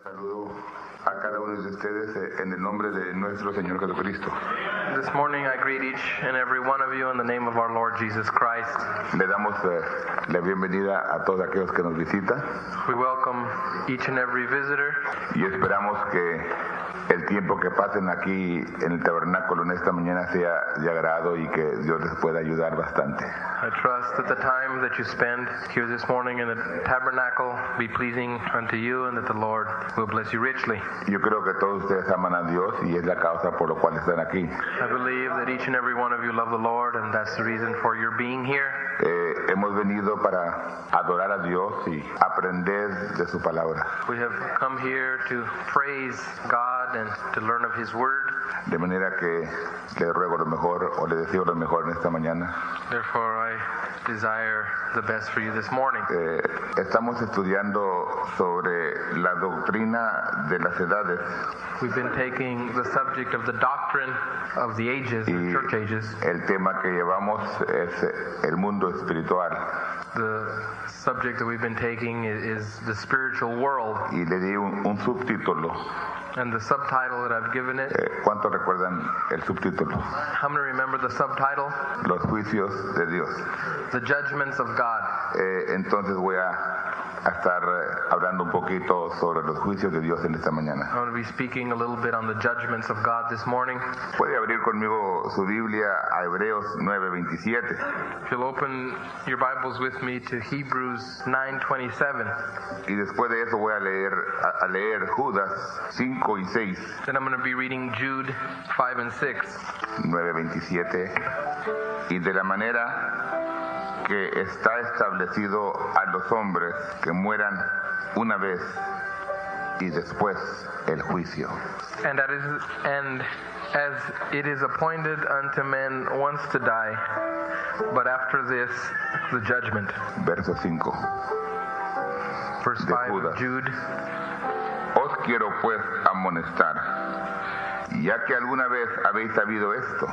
Saludo a cada uno de ustedes en el nombre de nuestro Señor Jesucristo. This morning I greet each and every one of you in the name of our Lord Jesus Christ. Le damos la bienvenida a todos aquellos que nos visitan We welcome each and every visitor, y esperamos que el tiempo que pasen aquí en el tabernáculo en esta mañana sea de agrado y que Dios les pueda ayudar bastante. I trust that the time that you spend here this morning in the tabernacle be pleasing unto you and that the Lord will bless you richly. Yo creo que todos ustedes aman a Dios y es la causa por la cual están aquí. I believe that each and every one of you love the Lord and that's the reason for your being here. Hemos venido para adorar a Dios y aprender de su palabra. We have come here to praise God and to learn of His Word. De manera que le ruego lo mejor o le deseo lo mejor en esta mañana. Therefore, I desire the best for you this morning. Estamos estudiando sobre la doctrina de las edades. We've been taking the subject of the doctrine of the ages, the church ages. El tema que llevamos es el mundo espiritual. The subject that we've been taking is the spiritual world. Y le di un subtítulo. And the subtitle that I've given it, ¿Cuántos recuerdan el subtítulo? how many remember the subtitle? Los juicios de Dios. The judgments of God. Entonces voy a estar hablando un poquito sobre los juicios de Dios en esta mañana. I'm going to be speaking a little bit on the judgments of God this morning. Puede abrir conmigo su Biblia a Hebreos 9:27. If you'll open your Bibles with me to Hebrews 9:27. Y después de eso voy a leer Judas 5 y 6. Then I'm going to be reading Jude 5 and 6. 9:27. Y de la manera que está establecido a los hombres que mueran una vez y después el juicio. And as it is appointed unto men once to die, but after this the judgment. Verso 5. Verse de 5 Judas. of Jude. Os quiero pues amonestar, ya que alguna vez habéis sabido esto,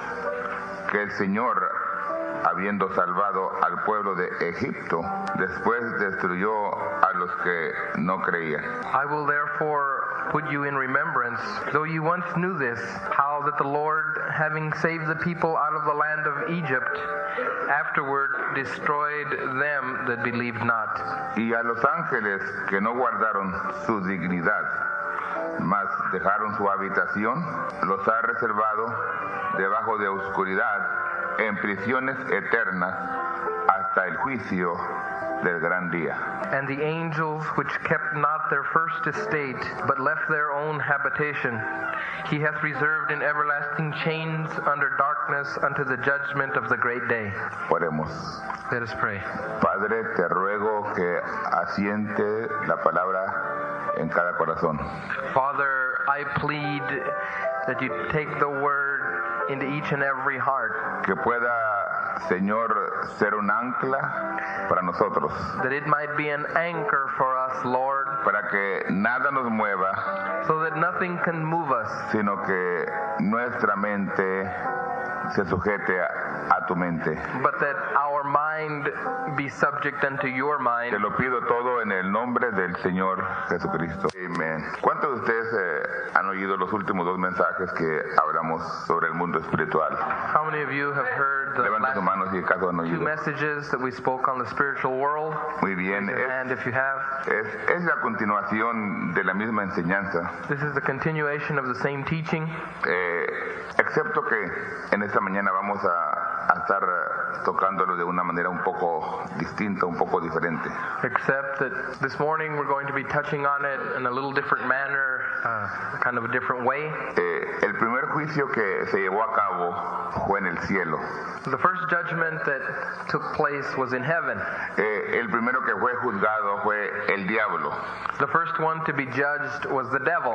que el Señor, habiendo salvado al pueblo de Egipto, después destruyó a los que no creían. I will therefore put you in remembrance, though you once knew this, how that the Lord, having saved the people out of the land of Egypt, afterward destroyed them that believed not. Y a los ángeles que no guardaron su dignidad, mas dejaron su habitación, los ha reservado debajo de oscuridad en prisiones eternas hasta el juicio del gran día. And the angels which kept not their first estate, but left their own habitation, he hath reserved in everlasting chains under darkness unto the judgment of the great day. Oremos. Let us pray. Padre, te ruego que asiente la palabra en cada corazón. Father, I plead that you take the word into each and every heart, Que pueda, Señor, ser un ancla para nosotros, that it might be an anchor for us, Lord, para que nada nos mueva, so that nothing can move us, sino que nuestra mente se sujete a tu mente. but that our mind be subject unto your Te mind. lo pido todo en el nombre del Señor Jesucristo. Amén. ¿Cuántos de ustedes han oído los últimos dos mensajes que hablamos sobre el mundo espiritual? How many of you have heard the Levanten sus last manos si acaso han two oído. messages that we spoke on the spiritual world? Muy bien. And if you have, Es la continuación de la misma enseñanza. this is the continuation of the same teaching, Excepto que en esta mañana vamos a estar tocándolo de una manera un poco distinta, un poco diferente. except that this morning we're going to be touching on it in a little different manner, kind of a different way. El primer juicio que se llevó a cabo fue en el cielo. The first judgment that took place was in heaven. El primero que fue juzgado fue el diablo. The first one to be judged was the devil.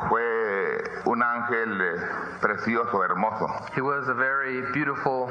Fue un ángel precioso, hermoso. He was a very beautiful,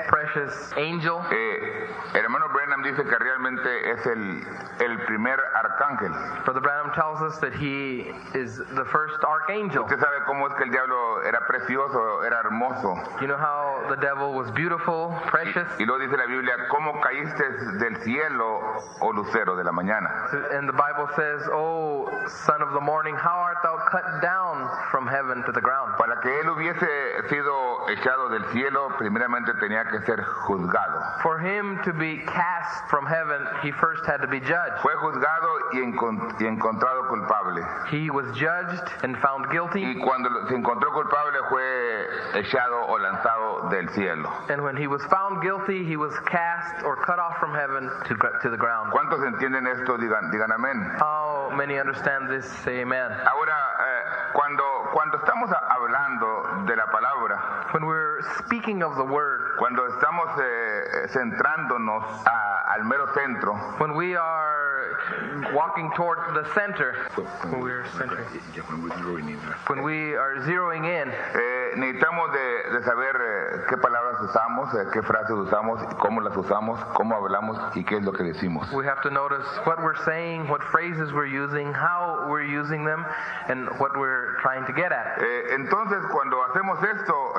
precious angel. El hermano Branham dice que realmente es el primer arcángel. Brother Branham tells us that he is the first archangel. Usted sabe cómo es que el diablo era precioso, era hermoso. You know how the devil was beautiful, precious. Y luego dice la Biblia, ¿cómo caíste del cielo, oh lucero de la mañana? And the Bible says, "Oh, son of the morning, how art thou cut down from heaven to the ground?" Para que él hubiese sido echado del cielo, primeramente tenía que ser juzgado. For him to be cast from heaven, he first had to be judged. Fue juzgado y encontrado culpable. He was judged and found guilty. Y cuando se encontró culpable fue echado o lanzado del cielo. And when he was found guilty, he was cast or cut off from heaven to the ground. ¿Cuántos entienden esto? Digan amén. How many understand this? Say amen. Ahora, cuando estamos hablando de la palabra, When we're speaking of the word, cuando estamos centrándonos al mero centro, when we are walking toward the center, when we are zeroing in, necesitamos de saber qué palabras usamos, qué frases usamos, cómo las usamos, cómo hablamos y qué es lo que decimos. we have to notice what we're saying, what phrases we're using, how we're using them, and what we're trying to get at. Entonces, cuando hacemos esto,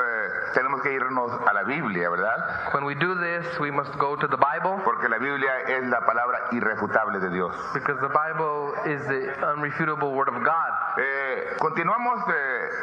tenemos que irnos a la Biblia, ¿verdad? When we do this, we must go to the Bible, Porque la Biblia es la palabra irrefutable de Dios. because the Bible is the unrefutable word of God. Continuamos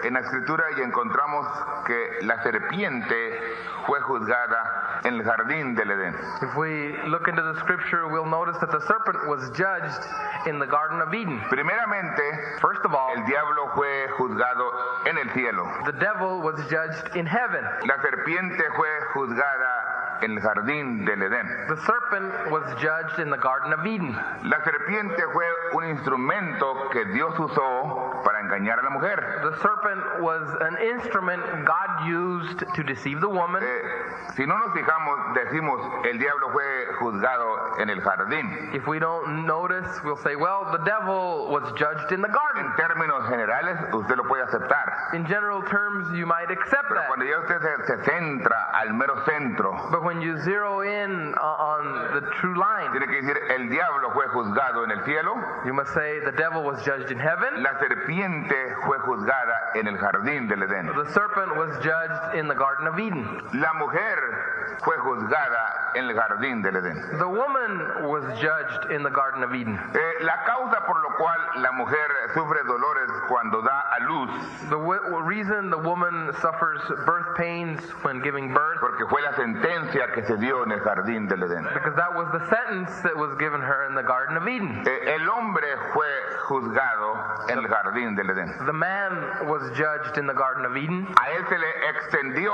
en la escritura y encontramos que la serpiente fue juzgada en el jardín del Edén. If we look into the scripture, we'll notice that the serpent was judged in the Garden of Eden. Primeramente, First of all, el diablo fue juzgado en el cielo. the devil was judged in heaven. La serpiente fue juzgada en el jardín del Edén. The serpent was judged in the Garden of Eden. La serpiente fue un instrumento que Dios usó para engañar a la mujer. The serpent was an instrument God used to deceive the woman. Si no nos fijamos, decimos el diablo fue juzgado en el jardín. If we don't notice, we'll say, well, the devil was judged in the garden. En términos generales, usted lo puede aceptar. In general terms, you might accept Pero that. cuando ya usted se centra al mero centro, But when you zero in on the true line, tiene que decir el diablo fue juzgado en el cielo, you must say the devil was judged in heaven. la serpiente fue juzgada en el jardín del Edén. The serpent was judged in the Garden of Eden. La mujer fue juzgada en el jardín del Edén. The woman was judged in the Garden of Eden. La causa por la cual la mujer sufre dolores cuando da a luz, The reason the woman suffers birth pains when giving birth, porque fue la sentencia que se dio en el jardín del Edén. because that was the sentence that was given her in the Garden of Eden. El hombre fue juzgado en el jardín del Edén. The man was judged in the Garden of Eden. A él se le extendió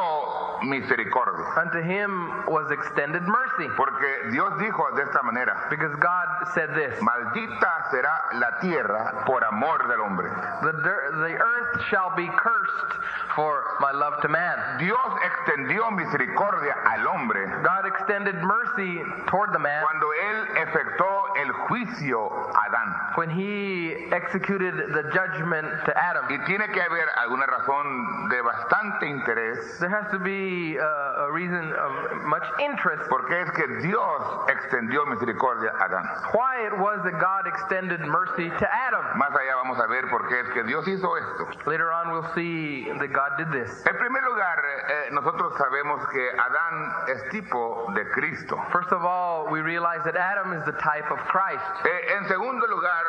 misericordia, Unto him was extended mercy, porque Dios dijo de esta manera: because God said this, maldita será la tierra por amor del hombre. the earth shall be cursed for my love to man. Dios extendió misericordia al hombre God extended mercy toward the man cuando él efectuó el juicio a Adán. when he executed the judgment to Adam. Y tiene que haber alguna razón de bastante interés, There has to be a reason of much interest porque es que Dios extendió misericordia a Adán. why it was that God extended mercy to Adam. Más allá vamos a ver por qué es que Dios hizo esto. Later on we'll see that God did this. En primer lugar, nosotros sabemos que Adán es tipo de Cristo. First of all, we realize that Adam is the type of Christ. En segundo lugar,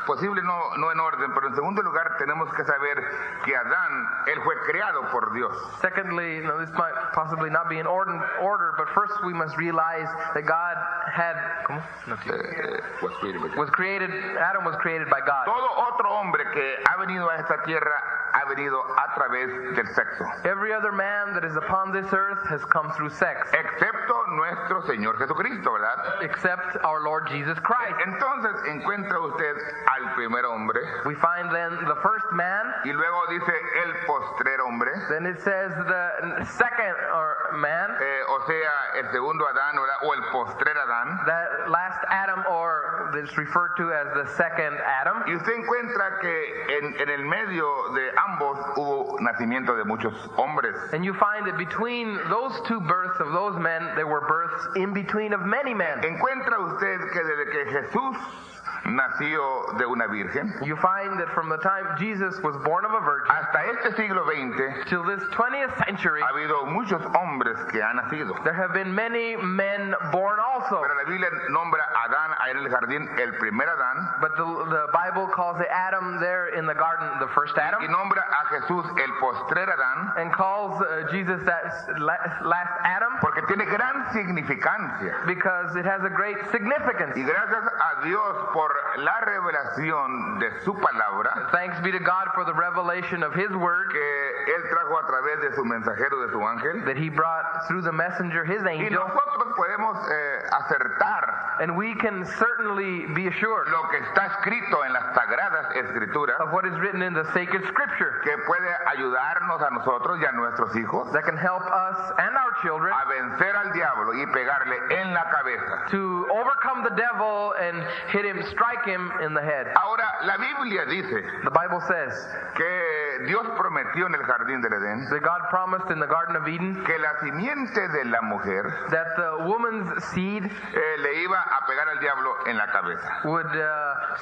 posible no en orden, pero en segundo lugar tenemos que saber que Adán, él fue creado por Dios. Secondly, this might possibly not be in order, but first we must realize that God had Adam was created by God. Todo otro hombre que ha venido a esta tierra ha venido a través del sexo, Every other man that is upon this earth has come through sex, excepto nuestro Señor Jesucristo, ¿verdad? except our Lord Jesus Christ. Entonces encuentra usted al primer hombre We find then the first man, y luego dice el postrer hombre, then it says the second man, o sea, el segundo Adán, ¿verdad? O el postrer Adán. that last Adam, or it's referred to as the second Adam. Y usted encuentra que en el medio de ambos hubo nacimiento de muchos hombres. And you find that between those two births of those men, there were births in between of many men. Encuentra usted que desde que Jesús nació de una virgen, You find that from the time Jesus was born of a virgin hasta este siglo XX till this 20th century, ha habido muchos hombres que han nacido. there have been many men born also. Pero la Biblia nombra a Adán ahí en el jardín, el primer Adán, But the Bible calls it Adam there in the garden, the first Adam, y nombra a Jesús el postrer Adán, and calls Jesus that last Adam porque tiene gran significancia. because it has a great significance. Y gracias a Dios por la revelación de su palabra, Thanks be to God for the revelation of His Word que Él trajo a través de su mensajero, de su ángel. that He brought through the messenger, His Y angel, nosotros podemos acertar and we can certainly be assured lo que está escrito en las sagradas escrituras, of what is written in the sacred Scripture que puede ayudarnos a nosotros y a nuestros hijos that can help us and our children a vencer al diablo y pegarle en la cabeza. to overcome the devil and hit him, strike him in the head. Ahora, la Biblia dice The Bible says que Dios prometió en el jardín del Edén that God promised in the Garden of Eden que la simiente de la mujer that the woman's seed le iba a pegar al diablo en la cabeza. would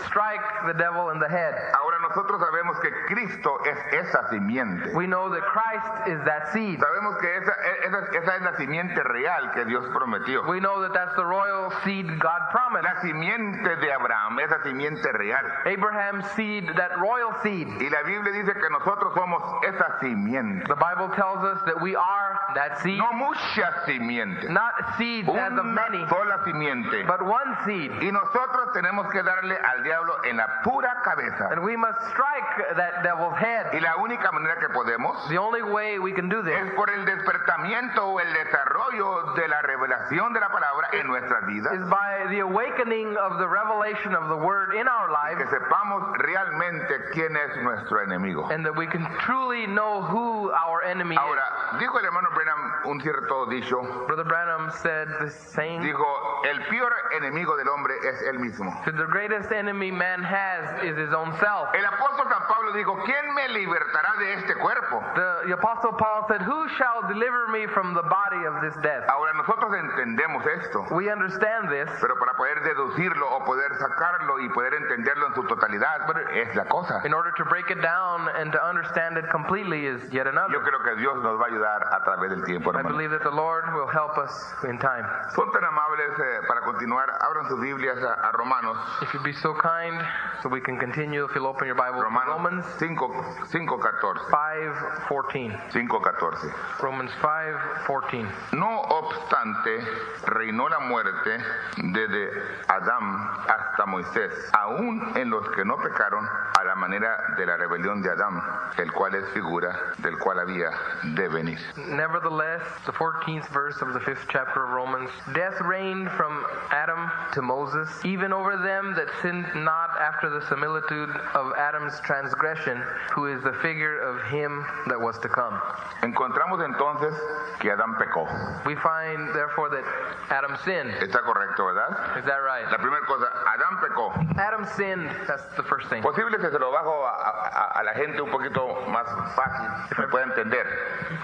strike the devil in the head. Ahora nosotros sabemos que Cristo es esa simiente. We know that Christ is that seed. Sabemos que esa es la simiente real que Dios prometió. We know that that's the royal seed God promised. La simiente de Abraham, esa simiente real. Abraham's seed, that royal seed. Y la Biblia dice que nosotros somos esa simiente. The Bible tells us that we are that seed, No muchas simientes. not seeds as of many, Una sola simiente. but one seed. Y nosotros tenemos que darle al diablo en la pura cabeza. And we must strike that devil's head. Y la única manera que podemos The only way we can do this es por el despertamiento o el desarrollo de la revelación de la palabra en nuestras vidas. is by the awakening of the revelation of the Word in our Que lives, sepamos realmente quién es nuestro enemigo. and that we can truly know who our enemy is. Ahora, dijo el hermano Branham un cierto dicho. Brother Branham said the saying, Dijo, el peor enemigo del hombre es él mismo. that the greatest enemy man has is his own self. El apóstol San Pablo dijo, ¿quién me libertará de este cuerpo? The Apostle Paul said, who shall deliver me from the body of this death? Ahora nosotros entendemos esto, We understand this, pero para poder deducirlo o poder sacarlo y poder entenderlo en su totalidad, es la cosa. in order to break it down and to understand it completely is yet Yo another. creo que Dios nos va a ayudar a través del tiempo, I hermano. believe that the Lord will help us in time. Son tan amables para continuar. Abran sus Biblias a Romanos. If you'd be so kind, so we can continue, if you'll open your Bible to Romanos Romans 5:14. 5:14. 5:14. Romans 5:14. No obstante, reinó la muerte desde Adán hasta Moisés, aún en los que no pecaron a la manera de la rebelión de Adán, el cual es figura del cual había de venir. Nevertheless, the 14th verse of the 5th chapter of Romans, death reigned from Adam to Moses, even over them that sinned not after the similitude of Adam's transgression, who is the figure of him that was to come. Encontramos entonces que Adán pecó. We find, therefore, that Adam sinned. Está correcto, ¿verdad? Is that right? La primera cosa, Adán pecó. Adam sinned. That's the first thing. Posible que se lo bajo a la gente un poquito más fácil, que me pueda entender.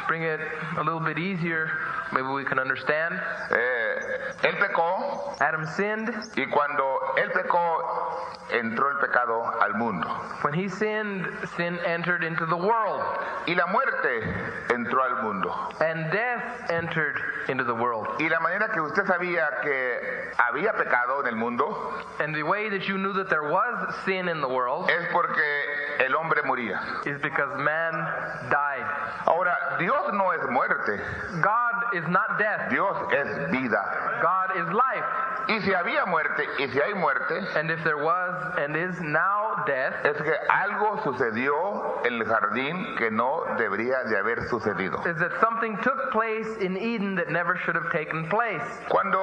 Bring it a little bit easier. Maybe we can understand. Él pecó Adam sinned. y cuando él pecó, entró el pecado al mundo. When he sinned, sin entered into the world, Y la muerte entró al mundo. and death entered into the world. Y la manera que usted sabía que había pecado en el mundo And the way that you knew that there was sin in the world es porque el hombre moría. is because man died. Ahora, Dios no es muerte, God is not death. Dios es vida. God is life. Y si había muerte y si hay muerte, And if there was and is now death, es que algo sucedió en el jardín que no debería de haber sucedido. is that something took place in Eden that never should have taken place. Cuando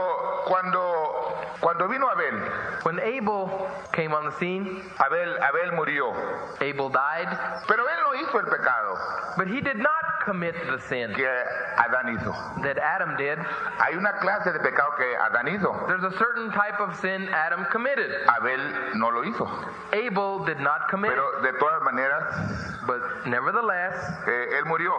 vino Abel, When Abel came on the scene, Abel murió, Abel died, pero él no hizo el pecado but he did not commit the sin que Adán hizo. that Adam did. Hay una clase de pecado que Adán hizo, There's a certain type of sin Adam committed. Abel no lo hizo, Abel did not commit. pero de todas maneras But nevertheless, él murió.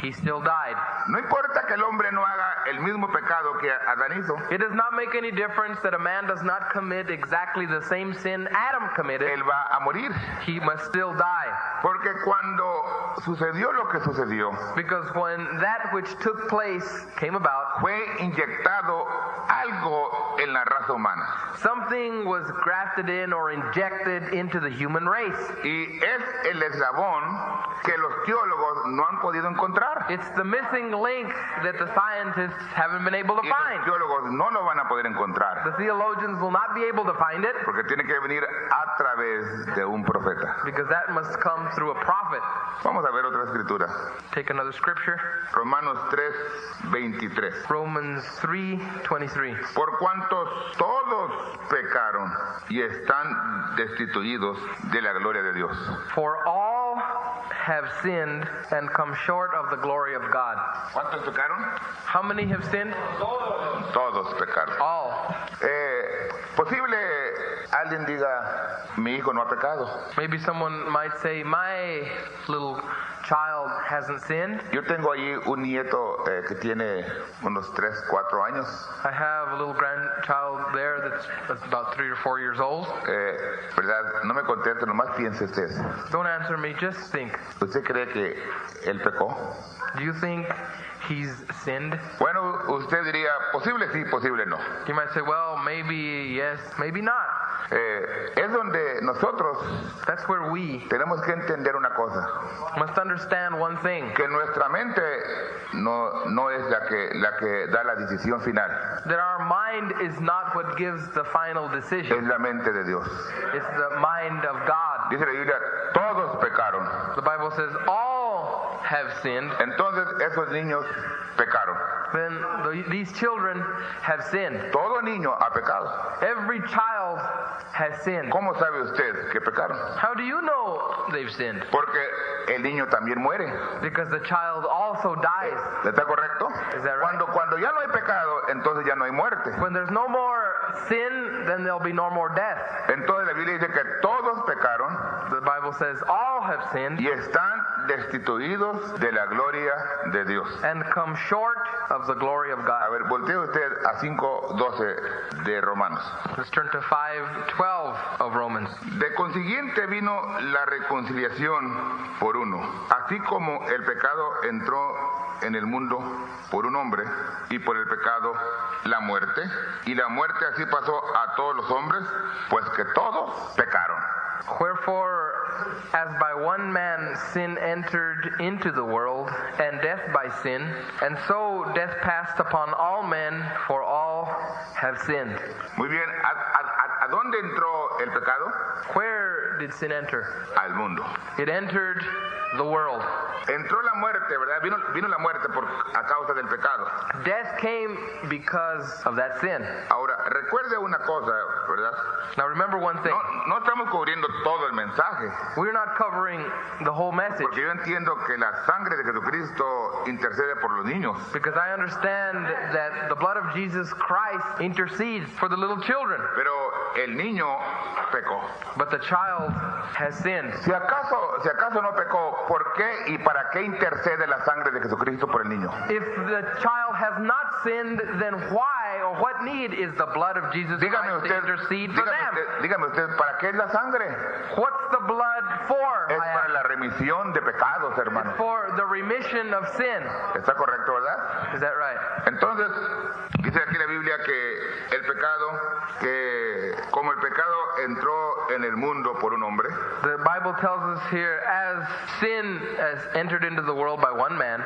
he still died. No importa que el hombre no haga el mismo pecado que Adán hizo, It does not make any difference that a man does not commit exactly the same sin Adam committed. él va a morir. He must still die. Porque cuando sucedió lo que sucedió, Because when that which took place came about, fue inyectado algo en la raza humana. something was grafted in or injected into the human race. Y es el eslabón que los teólogos no han podido encontrar. It's the missing link that the scientists haven't been able to Y los find. teólogos no lo van a poder encontrar. The theologians will not be able to find it Porque tiene que venir a través de un profeta. because that must come through a prophet. Vamos a ver otra escritura. Take another scripture. Romanos 3:23. Romans 3:23. Por cuantos todos pecaron y están destituidos de la gloria de Dios. For all have sinned and come short of the glory of God. ¿Cuántos pecaron? How many have sinned? Todos pecaron. All. Posible alguien diga, mi hijo no ha pecado. Maybe someone might say, my little child hasn't sinned. Yo tengo allí un nieto que tiene unos 3, 4 años. I have a little grandchild there that's about 3 or 4 years old. ¿Verdad? No me conteste, nomás piense usted. Don't answer me, just think. ¿Usted cree que él pecó? Do you think he's sinned? Bueno, usted diría, posible sí, posible no. You might say, well, maybe yes, maybe not. Es donde nosotros That's where we tenemos que entender una cosa, must understand one thing. que nuestra mente no es la que da la decisión final, That our mind is not what gives the final es decision. la mente de Dios. It's the mind of God. Dice la Biblia, todos pecaron. The Bible says all have sinned. Entonces esos niños pecaron. Then these children have sinned. Todo niño ha pecado. Every child has sinned. ¿Cómo sabe usted que pecaron? How do you know they've sinned? Porque el niño también muere. Because the child also dies. ¿Está correcto? Is that right? Cuando ya no hay pecado, entonces ya no hay muerte. When there's no more sin, then there'll be no more death. Entonces la Biblia dice que todos pecaron The Bible says all have sinned y están destituidos de la gloria de Dios. and come short of the glory of A God. ver, voltee usted a 5:12 de Romanos. Let's turn to 5:12 of Romans. De consiguiente vino la reconciliación por uno, así como el pecado entró en el mundo por un hombre y por el pecado la muerte, y la muerte así pasó a todos los hombres, pues que todos pecaron. Wherefore, as by one man sin entered into the world, and death by sin, and so death passed upon all men, for all have sinned. Muy bien, ¿a dónde entró el pecado? Where did sin enter? Al mundo. It entered the world. Entró la muerte, ¿verdad? Vino la muerte a causa del pecado. Death came because of that sin. Ahora, recuerde una cosa, ¿verdad? Now remember one thing. No estamos cubriendo todo el mensaje, We're not covering the whole message porque yo entiendo que la sangre de Jesucristo intercede por los niños. because I understand that the blood of Jesus Christ intercedes for the little children, Pero el niño pecó. but the child has sinned. Si acaso no pecó, ¿por qué y para qué intercede la sangre de Jesucristo por el niño? If the child has not sinned, then why or what need is the blood of Jesus Dígame Christ to intercede for them? dígame usted, ¿para qué es la sangre? What's the blood for? Es I para ask. la remisión de pecados, hermano. For the remission of sin. ¿Está correcto, verdad? Is that right? Entonces, dice aquí la Biblia que el pecado, que como el pecado entró en el mundo por un hombre, The Bible tells us here, as sin has entered into the world by one man.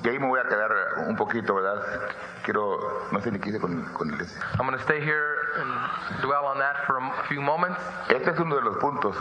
y ahí me voy a quedar un poquito, ¿verdad? No sé ni qué hice con el ese. I'm going to stay here and dwell on that for a few moments. Este es uno de los puntos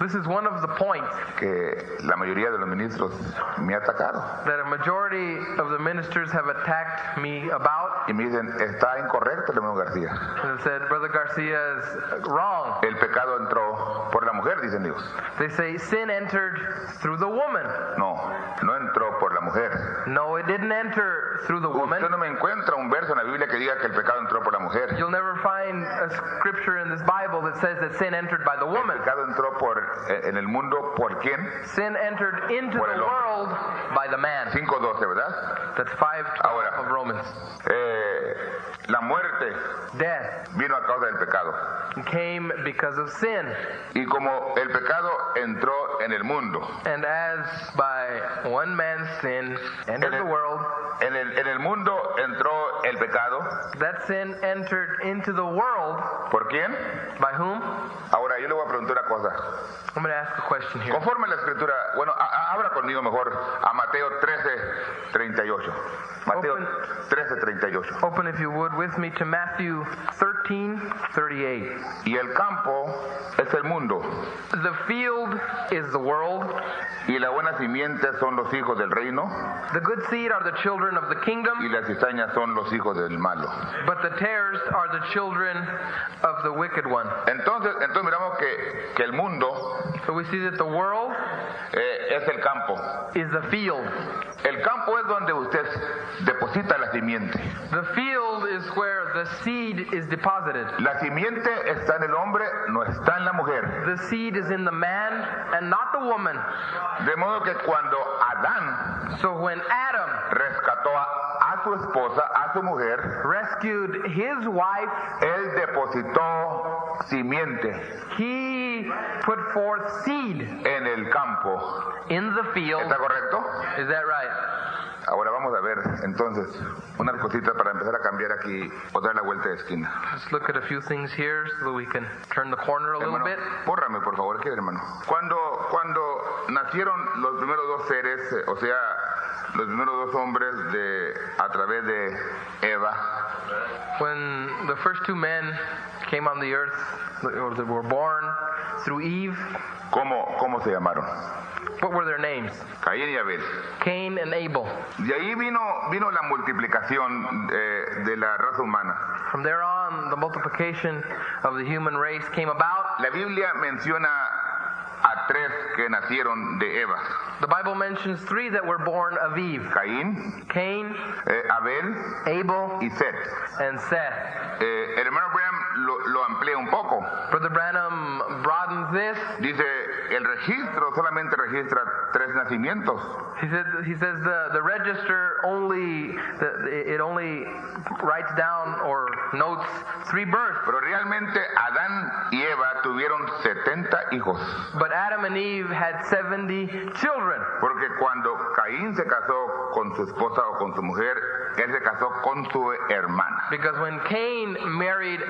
This is one of the points que la mayoría de los ministros me ha atacado. that a majority of the ministers have attacked me about. Y me dicen, está incorrecto, hermano García. And they said, Brother Garcia is wrong. El pecado entró por la mujer, dicen ellos. They say sin entered through the woman. No entró por la mujer. No, it didn't enter through the woman. Usted no me encuentra un verso en la Biblia que diga que el pecado entró por la mujer. You'll never find a scripture in this Bible that says that sin entered by the El woman. pecado entró por en el mundo, ¿por quién? Sin entered into Por the el hombre. world by the man. 5:12, ¿verdad? That's 5:12 Ahora. of Romans. La muerte Death vino a causa del pecado. came because of sin. Y como el pecado entró en el mundo, And as by one man's sin entered the world, en el mundo entró el pecado. that sin entered into the world. ¿Por quién? By whom? Ahora yo le voy a preguntar una cosa. I'm going to ask a question here. Conforme a la escritura, bueno, abra conmigo mejor a Mateo 13:38. Mateo Open. 13:38. Open, if you would, with me to Matthew 13:38. Y el campo es el mundo, The field is the world. y la buena simiente son los hijos del reino, The good seed are the children of the y kingdom, las cizañas son los hijos del malo. but the tares are the children of the wicked one. Entonces miramos que el mundo So we see that the world es el campo. is the field. El campo es donde usted deposita la simiente. The field is where the seed is deposited. La simiente está en el hombre, no está en la mujer. The seed is in the man and not the woman. De modo que cuando Adán So when Adam rescató a su esposa, a su mujer, rescued his wife, él depositó simiente he put forth seed en el campo. in the field. ¿Está correcto? Is that right? Ahora vamos a ver entonces unas cositas para empezar a cambiar aquí o dar la vuelta de esquina. Let's look at a few things here so that we can turn the corner a little Hermano, bit. pórrame por favor, ¿qué hermano? Cuando nacieron los primeros dos seres, o sea, los primeros dos hombres a través de Eva, When the first two men came on the earth, or they were born through Eve, ¿cómo se llamaron? what were their names? Caín y Abel. Cain and Abel. De ahí vino la multiplicación de la raza humana. From there on, the multiplication of the human race came about. La Biblia menciona a tres que nacieron de Eva: The Bible mentions three that were born of Eve: Caín, Cain, Abel Abel, y Set. and Seth. El hermano Branham lo amplía un poco. Brother Branham broadens this. Dice, el registro solamente registra tres nacimientos. He says the register only writes down or notes three births. Pero realmente Adán y Eva tuvieron 70 hijos. But Adam and Eve had 70 children. Porque cuando Caín se casó con su esposa o con su mujer, él se casó con su hermana. Because when Cain married,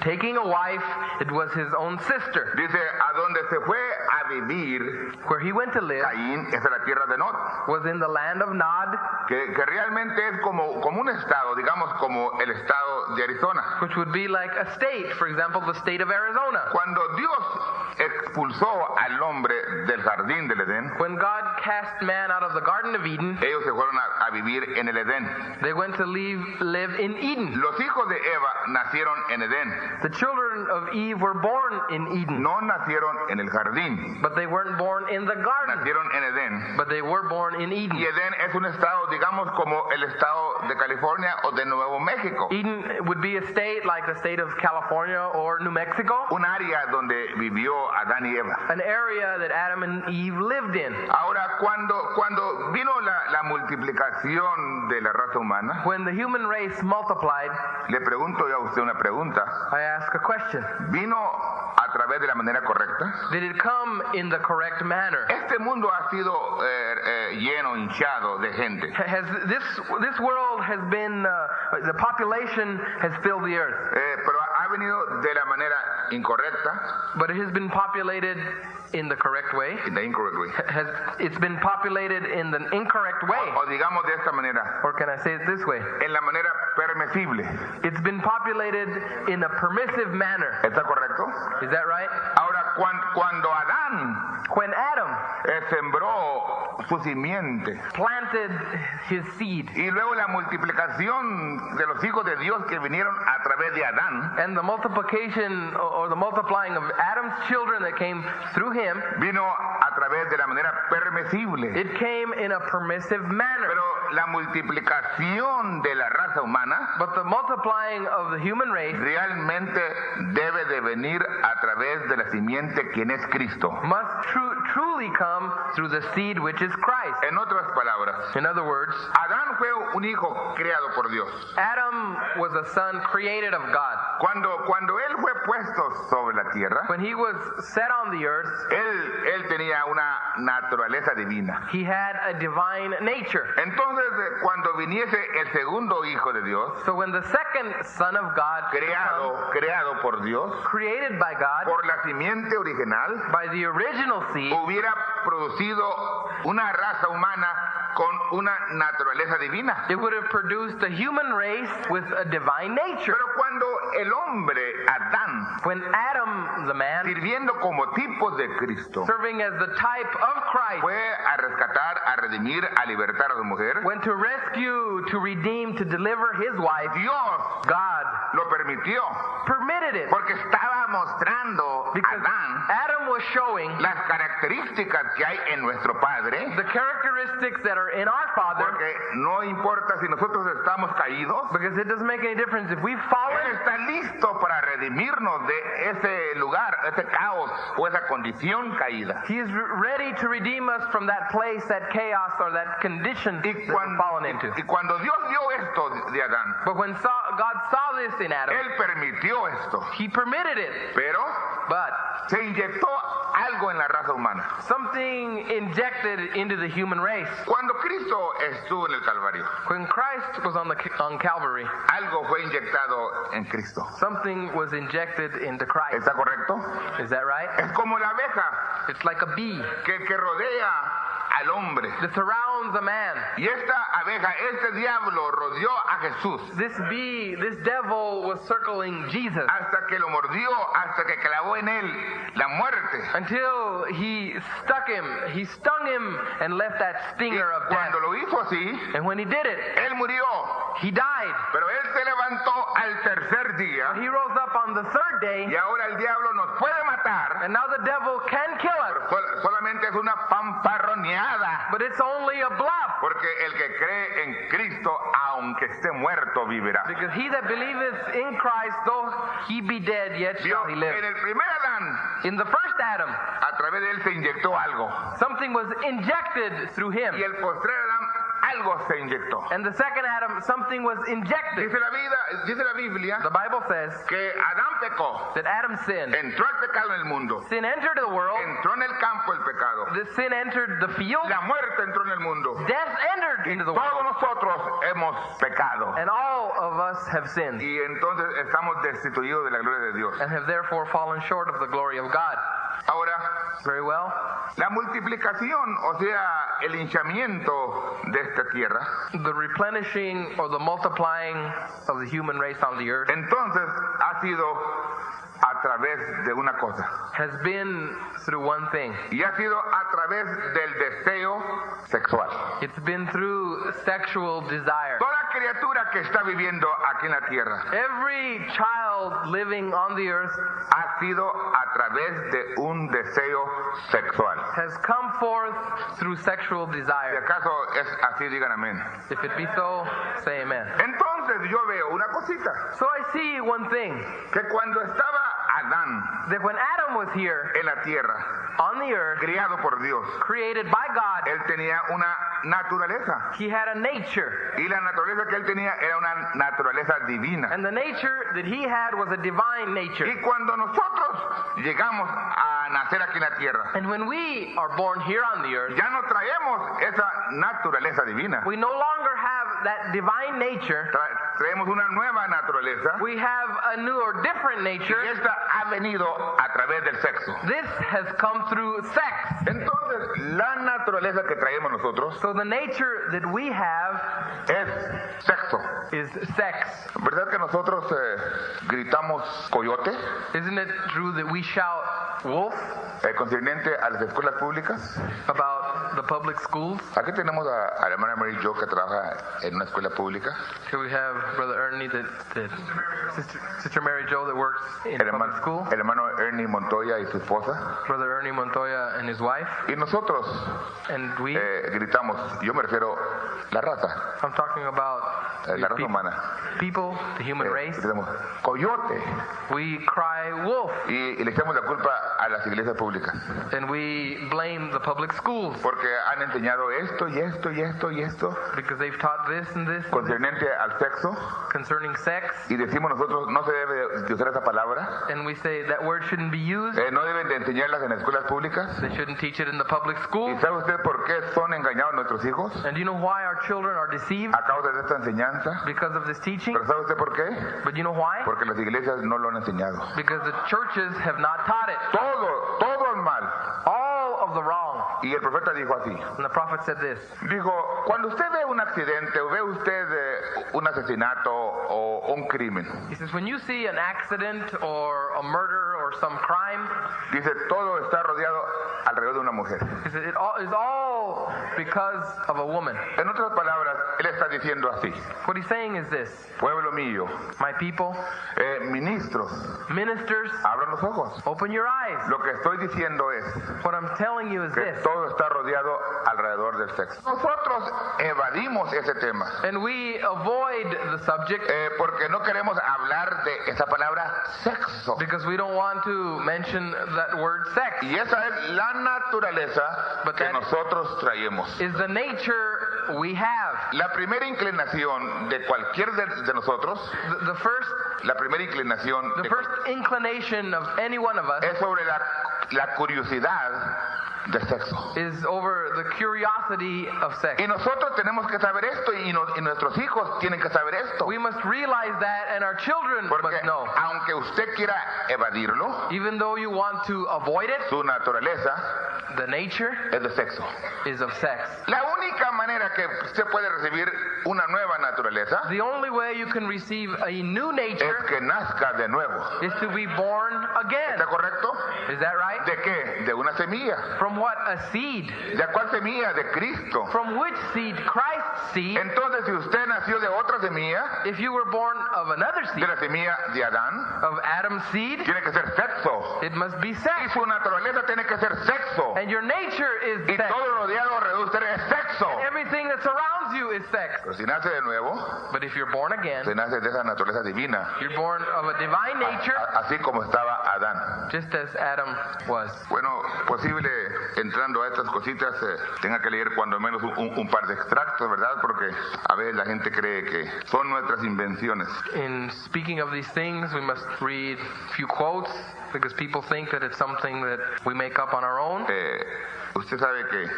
taking a wife, it was his own sister. Dice, a donde se fue a vivir Where he went to live Caín es en la tierra de Nod, was in the land of Nod, que realmente es como un estado, digamos como el estado de Arizona. which would be like a state, for example, the state of Arizona. Cuando Dios expulsó al hombre del jardín del Edén, When God cast man out of the Garden of Eden, ellos se fueron a vivir en el Edén. they went to live in Eden. Los hijos de Eva nacieron en Edén, The children of Eve were born in Eden, no nacieron en el jardín, but they weren't born in the garden, nacieron en Edén. but they were born in Y Eden. Edén es un estado, digamos, como el estado de California o de Nuevo México. Eden would be a state like the state of California or New Mexico, Un área donde vivió Adán y Eva. an area that Adam and Eve lived in. Ahora, cuando vino la multiplicación de la raza humana, When the human race multiplied, le pregunto yo a usted una pregunta. I ask a question. ¿Vino a través de la manera correcta? Did it come in the correct manner? Este mundo ha sido lleno, hinchado de gente. Has this world has been the population has filled the earth, Pero ha venido de la manera incorrecta, but it has been populated in the correct way. in the incorrect way. It's been populated in the incorrect way, O digamos de esta manera, or can I say it this way? en la manera permisible. It's been populated in a permissive manner. ¿Está correcto? Is that right? Ahora, cuando Adán When Adam sembró su simiente planted his seed y luego la multiplicación de los hijos de Dios que vinieron a través de Adán, and the multiplication or the multiplying of Adam's children that came through him vino a través de la manera permisible. It came in a permissive manner. Pero la multiplicación de la raza humana But the multiplying of the human race realmente debe de venir a través de la simiente quien es Cristo. must truly come through the seed which is Christ. En otras palabras, In other words, Adán fue un hijo creado por Dios. Adam was a son created of God. Cuando él fue puesto sobre la tierra, When he was set on the earth, él tenía una naturaleza divina. he had a divine nature. Entonces, cuando viniese el segundo hijo de Dios, So when the second son of God, creado por Dios, created by God, por la simiente original, by the original seed, hubiera producido una raza humana con una naturaleza divina. it would have produced a human race with a divine nature. Pero cuando el hombre, Adán, When Adam, the man, sirviendo como tipo de Cristo, serving as the type of Christ, fue a rescatar, a redimir, a libertar a su mujer, went to rescue, to redeem, to deliver his wife, Dios God lo permitió, permitted it. porque estaba mostrando a Because Adán Adam was showing las características que hay en nuestro Padre, the characteristics that are in our Father, porque no importa si nosotros estamos caídos, because it doesn't make any difference if we've Él fallen. está listo para redimirnos de ese lugar, ese caos o esa condición caída. He is ready to redeem us from that place, that chaos, or that condition that we've fallen into. Y cuando Dios vio esto de Adán, But when God saw this in Adam, Él permitió esto, he permitted it. pero But se inyectó algo en la raza humana. something injected into the human race. Cuando Cristo estuvo en el Calvario, When Christ was on Calvary, algo fue inyectado en Cristo. something was injected into Christ. ¿Está correcto? Is that right? Es como la abeja It's like a bee que rodea al hombre. that surrounds a man. Y esta abeja, este diablo rodeó a Jesús This bee, this devil was circling Jesus hasta que lo mordió, hasta que clavó en él la muerte. until he stung him and left that Y stinger of death. cuando lo hizo así, And when he did it, él murió. he died. Pero él se levantó al tercer día He rose up on the third day, y ahora el diablo nos puede matar. and now the devil can kill us, Solamente es una fanfarroneada. but it's only a bluff. Porque el que cree en Cristo, aunque esté muerto, vivirá. Because he that believeth in Christ, though he be dead, yet Vio, shall he live. en el primer Adán, In the first Adam, a través de él se inyectó algo. something was injected through him. Y el postrer Adán, algo se inyectó. And the second Adam, something was injected. Dice la Biblia The Bible says que Adán pecó. that Adam sinned. Entró el pecado en el mundo. Sin entered the world. Entró en el campo el pecado. The sin entered the field. La muerte entró en el mundo. Death entered into the world. Todos nosotros hemos pecado. And all of us have sinned Y entonces estamos destituidos de la gloria de Dios. and have therefore fallen short of the glory of God. Ahora, Very well. la multiplicación, o sea, el hinchamiento de esta tierra, The replenishing or the multiplying of the human race on the earth entonces ha sido a través de una cosa. has been through one thing. Y ha sido a través del deseo sexual. It's been through sexual desire. Toda criatura que está viviendo aquí en la tierra Every child living on the earth ha sido a través de un deseo sexual. has come forth through sexual Si desire. acaso es así, digan amén. If it be so, say amen. Entonces yo veo una cosita, So I see one thing, que cuando estaba Adán that when Adam was here en la tierra, on the earth, criado por Dios, created by God, él tenía una naturaleza. he had a nature. Y la naturaleza que él tenía era una naturaleza divina. And the nature that he had was a divine nature. Y cuando nosotros llegamos a nacer aquí en la tierra, And when we are born here on the earth, ya no traemos esa naturaleza divina. we no longer have that divine nature. Traemos una nueva naturaleza. We have a new or different Y nature. esta ha venido a través del sexo. This has come through sex. Entonces, la naturaleza que traemos nosotros So the nature that we have es sexo. is sex. ¿Verdad que nosotros gritamos coyote? Isn't it true that we shout Wolf, concerniente a las escuelas públicas. about the public schools. Aquí tenemos a la hermana Mary Jo que trabaja en una escuela pública. Here we have Brother Ernie, Sister Mary Jo that works in public school. El hermano Ernie Montoya y su esposa. Brother Ernie Montoya and his wife. Y nosotros And we, gritamos, yo me refiero la raza, I'm talking about la raza humana. people, the human race. Gritamos, coyote. We cry wolf, Y le echamos la culpa a las iglesias públicas. and we blame the public schools Porque han enseñado esto y esto y esto y esto because they've taught this and this concerniente al sexo. concerning sex, Y decimos nosotros, no se debe de usar esa palabra. and we say that word shouldn't be used. No deben de enseñarlas en escuelas públicas. They shouldn't teach it in the public ¿Y school. sabe usted por qué son engañados nuestros hijos? And do you know why our children are deceived? A causa de esta enseñanza. Because of this teaching. ¿Pero sabe usted por qué? But you know why? Porque las iglesias no lo han enseñado. Because the churches have not taught it. Todo es mal. All of the wrong. Y el profeta dijo así. And the prophet said this. Dijo, cuando usted ve un accidente o ve usted un asesinato o un crimen, He says, when you see an accident or a murder or some crime, dice, todo está rodeado alrededor de una mujer. he says, it all is all because of a woman. En otras palabras, él está diciendo así, What he's saying is this. pueblo mío, My people, ministros, ministers, abran los ojos. open your eyes. Lo que estoy diciendo es What I'm telling you is que this. todo está rodeado alrededor del sexo. Nosotros evadimos ese tema And we avoid the subject porque no queremos hablar de esa palabra sexo. because we don't want to mention that word sex. Y esa es la naturaleza But que that nosotros traemos. is the nature we have. La primera inclinación de cualquier de nosotros, The first la primera inclinación The first inclination of any one of us es sobre la curiosidad del sexo. is over the curiosity of sex. Y nosotros tenemos que saber esto y nuestros hijos tienen que saber esto. We must realize that, and our children Porque must know. aunque usted quiera evadirlo, Even though you want to avoid it, su naturaleza the nature es de sexo. is of sex. La única manera que usted puede recibir una nueva naturaleza The only way you can receive a new nature es que nazca de nuevo. is to be born again. ¿Está correcto? Is that right? ¿De qué? De una semilla. From what? A seed. ¿De cuál semilla? De Cristo. From which seed? Christ's seed. Entonces, si usted nació de otra semilla, If you were born of another de seed, la semilla de Adán, of Adam's seed, tiene que ser sexo. it must be Y sex. su naturaleza tiene que ser sexo. And your nature is Y sex. todo rodeado alrededor de usted es sexo. Everything that surrounds you is sex. Pero si nace de nuevo, But if you're born again, se nace de esa naturaleza divina, you're born of a divine nature, así como estaba Adán. just as Adam was. Bueno, posible entrando a estas cositas tenga que leer cuando menos un par de extractos, ¿verdad? Porque a veces la gente cree que son nuestras invenciones. In speaking of these things, we must read a few quotes because people think that it's something that we make up on our own. Usted sabe que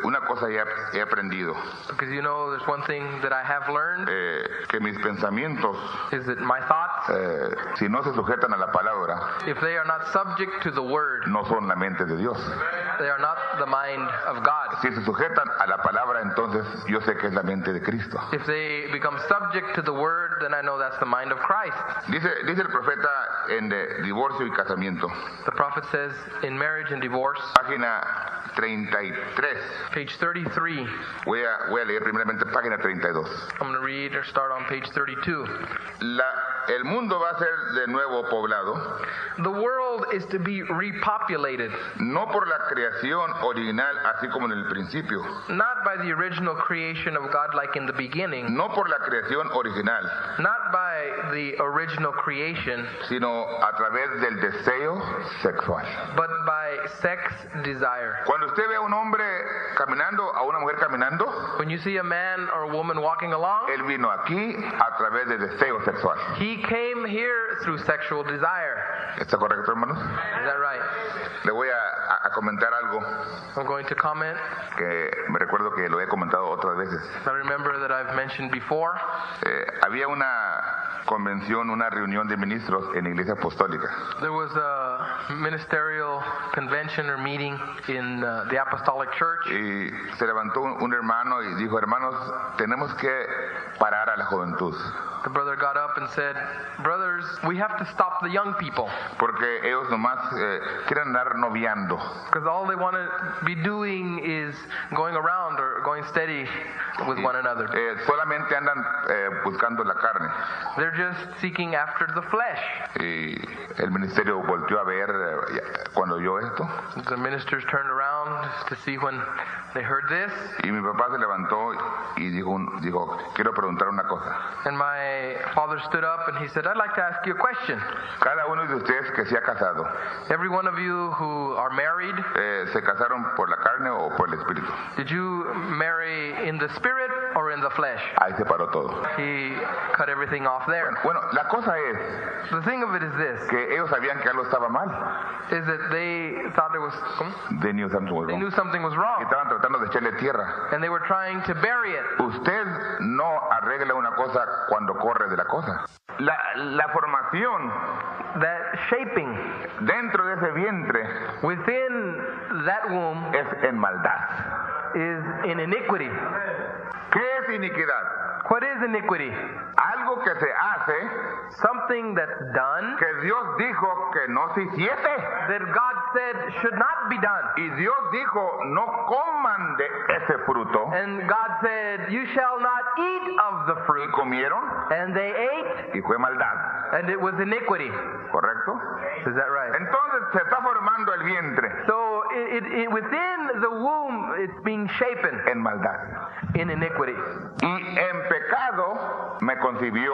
una cosa ya he aprendido, Because you know, there's one thing that I have learned que mis pensamientos, is that my thoughts, si no se sujetan a la palabra, if they are not subject to the word, no son la mente de Dios. they are not the mind of God. Si se sujetan a la palabra, entonces yo sé que es la mente de Cristo. If they become subject to the word, then I know that's the mind of Christ. Dice el profeta en Divorcio y Casamiento, The prophet says in Marriage and Divorce, página 33. page 33. Voy a leer primeramente página 32. I'm going to read or start on page 32. El mundo va a ser de nuevo poblado, The world is to be repopulated, no por la creación original, así como en el principio, not by the original creation of God like in the beginning, no por la creación original, not by the original creation, sino a través del deseo sexual. but by sex desire. Cuando usted ve a un hombre caminando, a una mujer caminando, When you see a man or a woman walking along, él vino aquí a través del deseo sexual. he came here through sexual desire. ¿Está correcto, hermanos? Is that right? Le voy a comentar algo I'm going to comment. que me recuerdo que lo he comentado otras veces. I remember that I've mentioned before. Había una convención, una reunión de ministros en la Iglesia Apostólica. There was a ministerial convention or meeting in the Apostolic Church. Y se levantó un hermano y dijo, hermanos, tenemos que parar a la juventud. The brother got up and said, brothers, we have to stop the young people. Porque ellos nomás quieren andar noviando. Because all they want to be doing is going around or going steady with one another. Solamente andan buscando la carne. They're just seeking after the flesh. Y el ministerio volteó a ver cuando oyó esto. The ministers turned around to see when they heard this. Y mi papá se levantó y dijo, quiero preguntar una cosa. And my father stood up and he said, I'd like to ask you a question. Cada uno de ustedes que se ha casado, Every one of you who are married, ¿se casaron por la carne o por el espíritu? did you marry in the spirit or in the flesh? Ahí se paró todo. He cut everything off there. Bueno, la cosa es The thing of it is this, que ellos sabían que algo estaba mal. is that they thought it was, They knew something was they wrong. knew something was Y wrong. estaban tratando de echarle tierra. And they were trying to bury it. Usted no arregla una cosa cuando corre de la cosa. La formación That shaping dentro de ese vientre within that womb es en maldad. is in iniquity. ¿Qué es iniquidad? What is iniquity? Algo que se hace Something that's done que Dios dijo que no se hiciese. that God said should not be done. Y Dios dijo, no coman de ese fruto. And God said, you shall not eat of the Y fruit. comieron And they ate, y fue maldad. and it was iniquity. ¿Correcto? Is that right? Entonces se está formando el vientre So within the womb, it's being shapen en maldad. in iniquity. Y en pecado me concibió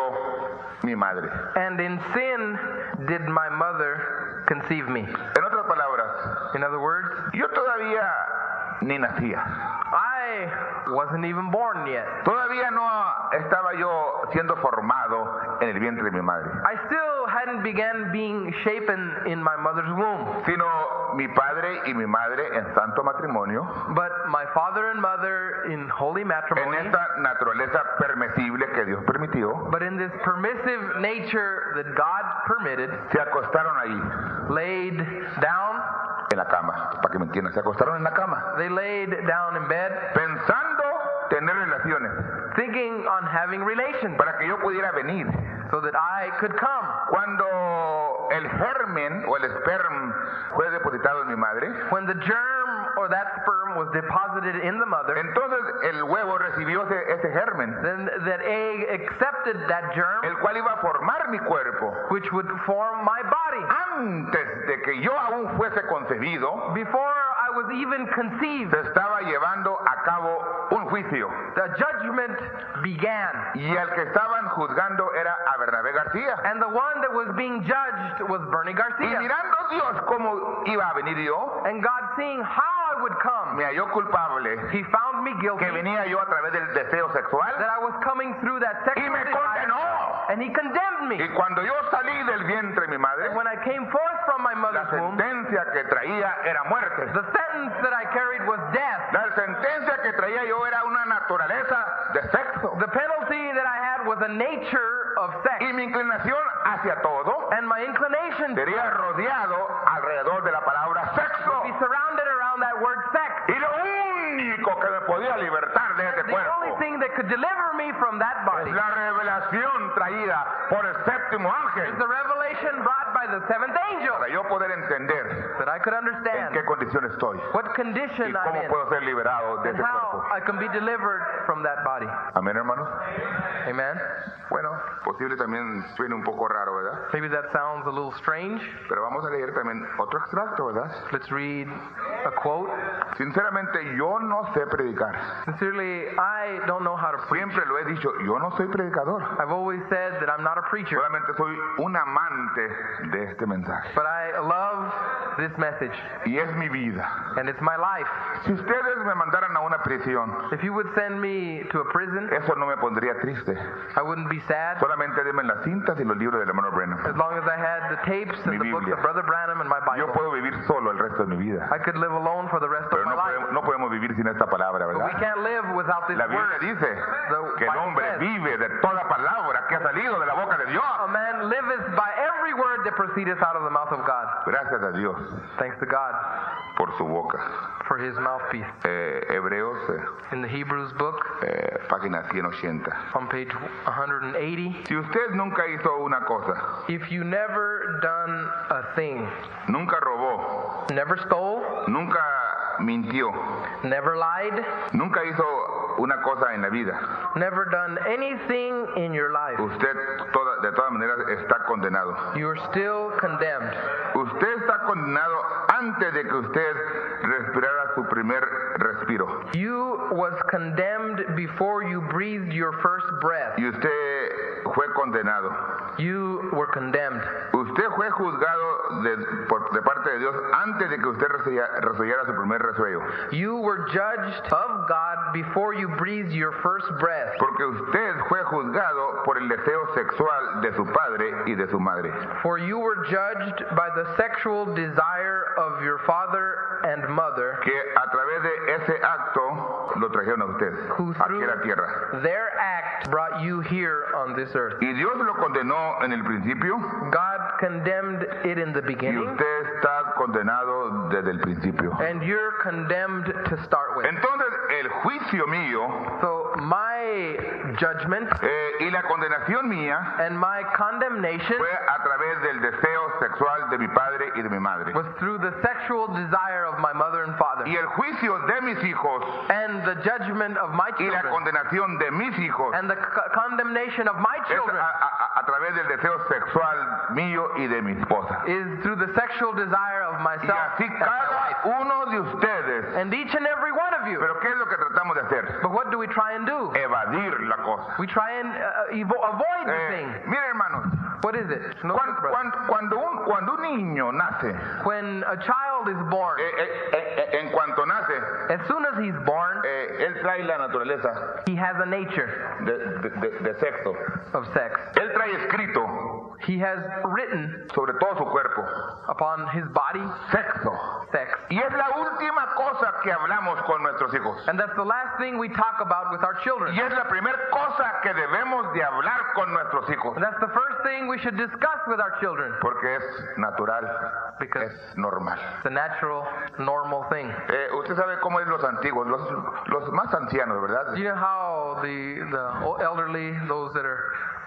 mi madre. And in sin did my mother conceive me. En otras palabras, In other words, yo todavía ni nacía. I wasn't even born yet. Todavía no estaba yo siendo formado en el vientre de mi madre. I still hadn't began being shapen in my mother's womb. Sino mi padre y mi madre en santo matrimonio, But my father and mother in holy en matrimony, esta naturaleza permisible que Dios permitió, but in this permissive nature that God permitted, se acostaron ahí laid down. en la cama, para que me entiendan, se acostaron en la cama, They laid down in bed, pensando tener relaciones, thinking on having relations para que yo pudiera venir. so that I could come. Cuando el germen o el esperm fue depositado en mi madre, When the germ or that sperm was deposited in the mother, entonces el huevo recibió ese germen, then that egg accepted that germ, el cual iba a formar mi cuerpo. which would form my body. Antes de que yo aún fuese concebido, Before I was even conceived, se estaba llevando a cabo un juicio. the judgment began. Y el que estaban juzgando era a Bernabé García. And the one that was being judged was Bernie Y Garcia. mirando Dios cómo iba a venir yo, And God, seeing how I would come, me halló culpable He found me guilty, que venía yo a través del deseo sexual that I was coming through that y sexual me desire, condenó. and He condemned me. Y cuando yo salí del vientre de mi madre, And when I came forth from my la mother's womb, sentencia que traía era muerte. the sentence that I carried was death. La sentencia que traía yo era una naturaleza de sexo. The penalty that I had was a nature of sex. Y mi inclinación hacia todo And my inclination to sería rodeado alrededor de la palabra sexo. be surrounded around that word sex. Y lo único que me podía libertar de este The only cuerpo thing that could deliver me from that body es la revelación traída por el séptimo is ángel the revelation brought by the seventh angel, para yo poder entender that I could en understand qué condición estoy what y condition I'm cómo in puedo ser liberado de and ese how cuerpo. I can be delivered from that body. Amén, hermanos. Amen. Bueno, posible también suene un poco raro, ¿verdad? Maybe that sounds a little strange. Pero vamos a leer también otro extracto, ¿verdad? Let's read a quote. Sinceramente, yo no sé predicar. Sincerely, I don't know how to preach. Siempre lo he dicho, yo no soy predicador. I've always said that I'm not a preacher, Solamente soy un amante de este mensaje. but I love this message, Y es mi vida. and it's my life. Si ustedes me mandaran a una prisión, If you would send me to a prison, eso no me pondría triste. I wouldn't be sad, Solamente denme las cintas y los libros del hermano Brenham. as long as I had the tapes and the books of Brother Branham and my Yo Bible. puedo vivir solo el resto de mi vida. I could live alone for the rest of Pero my life. no podemos vivir sin esta palabra, But we ¿verdad? can't live without this La Biblia word. dice que el Bible hombre says, vive de toda palabra que ha salido de la boca de Dios. a man liveth by every word that proceedeth out of the mouth of God. Gracias a Dios Thanks to God por su boca. for his mouthpiece. Hebreos, In the Hebrews book, página 180. on page 180, Si usted nunca hizo una cosa, if you never done a thing, nunca robó, never stole, nunca mintió, never lied, nunca hizo una cosa en la vida, never done anything in your life, usted de todas maneras está condenado. you're still condemned. Usted está condenado antes de que usted respirara su primer respiro. You was condemned before you breathed your first breath. Y usted fue condenado. You were condemned. Usted fue juzgado de parte de Dios antes de que usted resollara su primer resuello. You were judged of God before you breathed your first breath. Porque usted fue juzgado por el deseo sexual de su padre y de su madre. For you were judged by the sexual desire of your father and mother, Que a través de ese acto lo trajeron a usted who aquí a la tierra. through their act brought you here on this earth. Y Dios lo condenó en el principio God condemned it in the y beginning, usted está condenado desde el principio. and you're condemned to start with. Entonces el juicio mío So my judgment y la condenación mía and my condemnation fue a través del deseo sexual de mi padre y de mi madre. was through the sexual desire of my mother and father, Y el juicio de mis hijos and the judgment of my y la children, condenación de mis hijos and the condemnation of my es children a través del deseo sexual mío y de mi esposa. is through the sexual desire of Y myself así and my cada wife. uno de ustedes. And each and every one of you. Pero ¿qué es lo que tratamos de hacer? But what do we try and do? Evadir la cosa. We try and avoid the thing. Mire, hermanos, What is it? No, brother. cuando un niño nace, When a child is born, en cuanto nace, as soon as he's born, él trae la naturaleza he has a nature de sexo. of sex. Él trae escrito He has written sobre todo su cuerpo upon his body sexo. sex. Y es la última cosa que hablamos con nuestros hijos. And that's the last thing we talk about with our children. Y es la primera cosa que debemos de hablar con nuestros hijos. And that's the first thing we should discuss with our children. Porque es natural, Because es normal. it's a natural, normal thing. Usted sabe cómo es los antiguos, los más ancianos, ¿verdad? Do you know how the elderly, those that are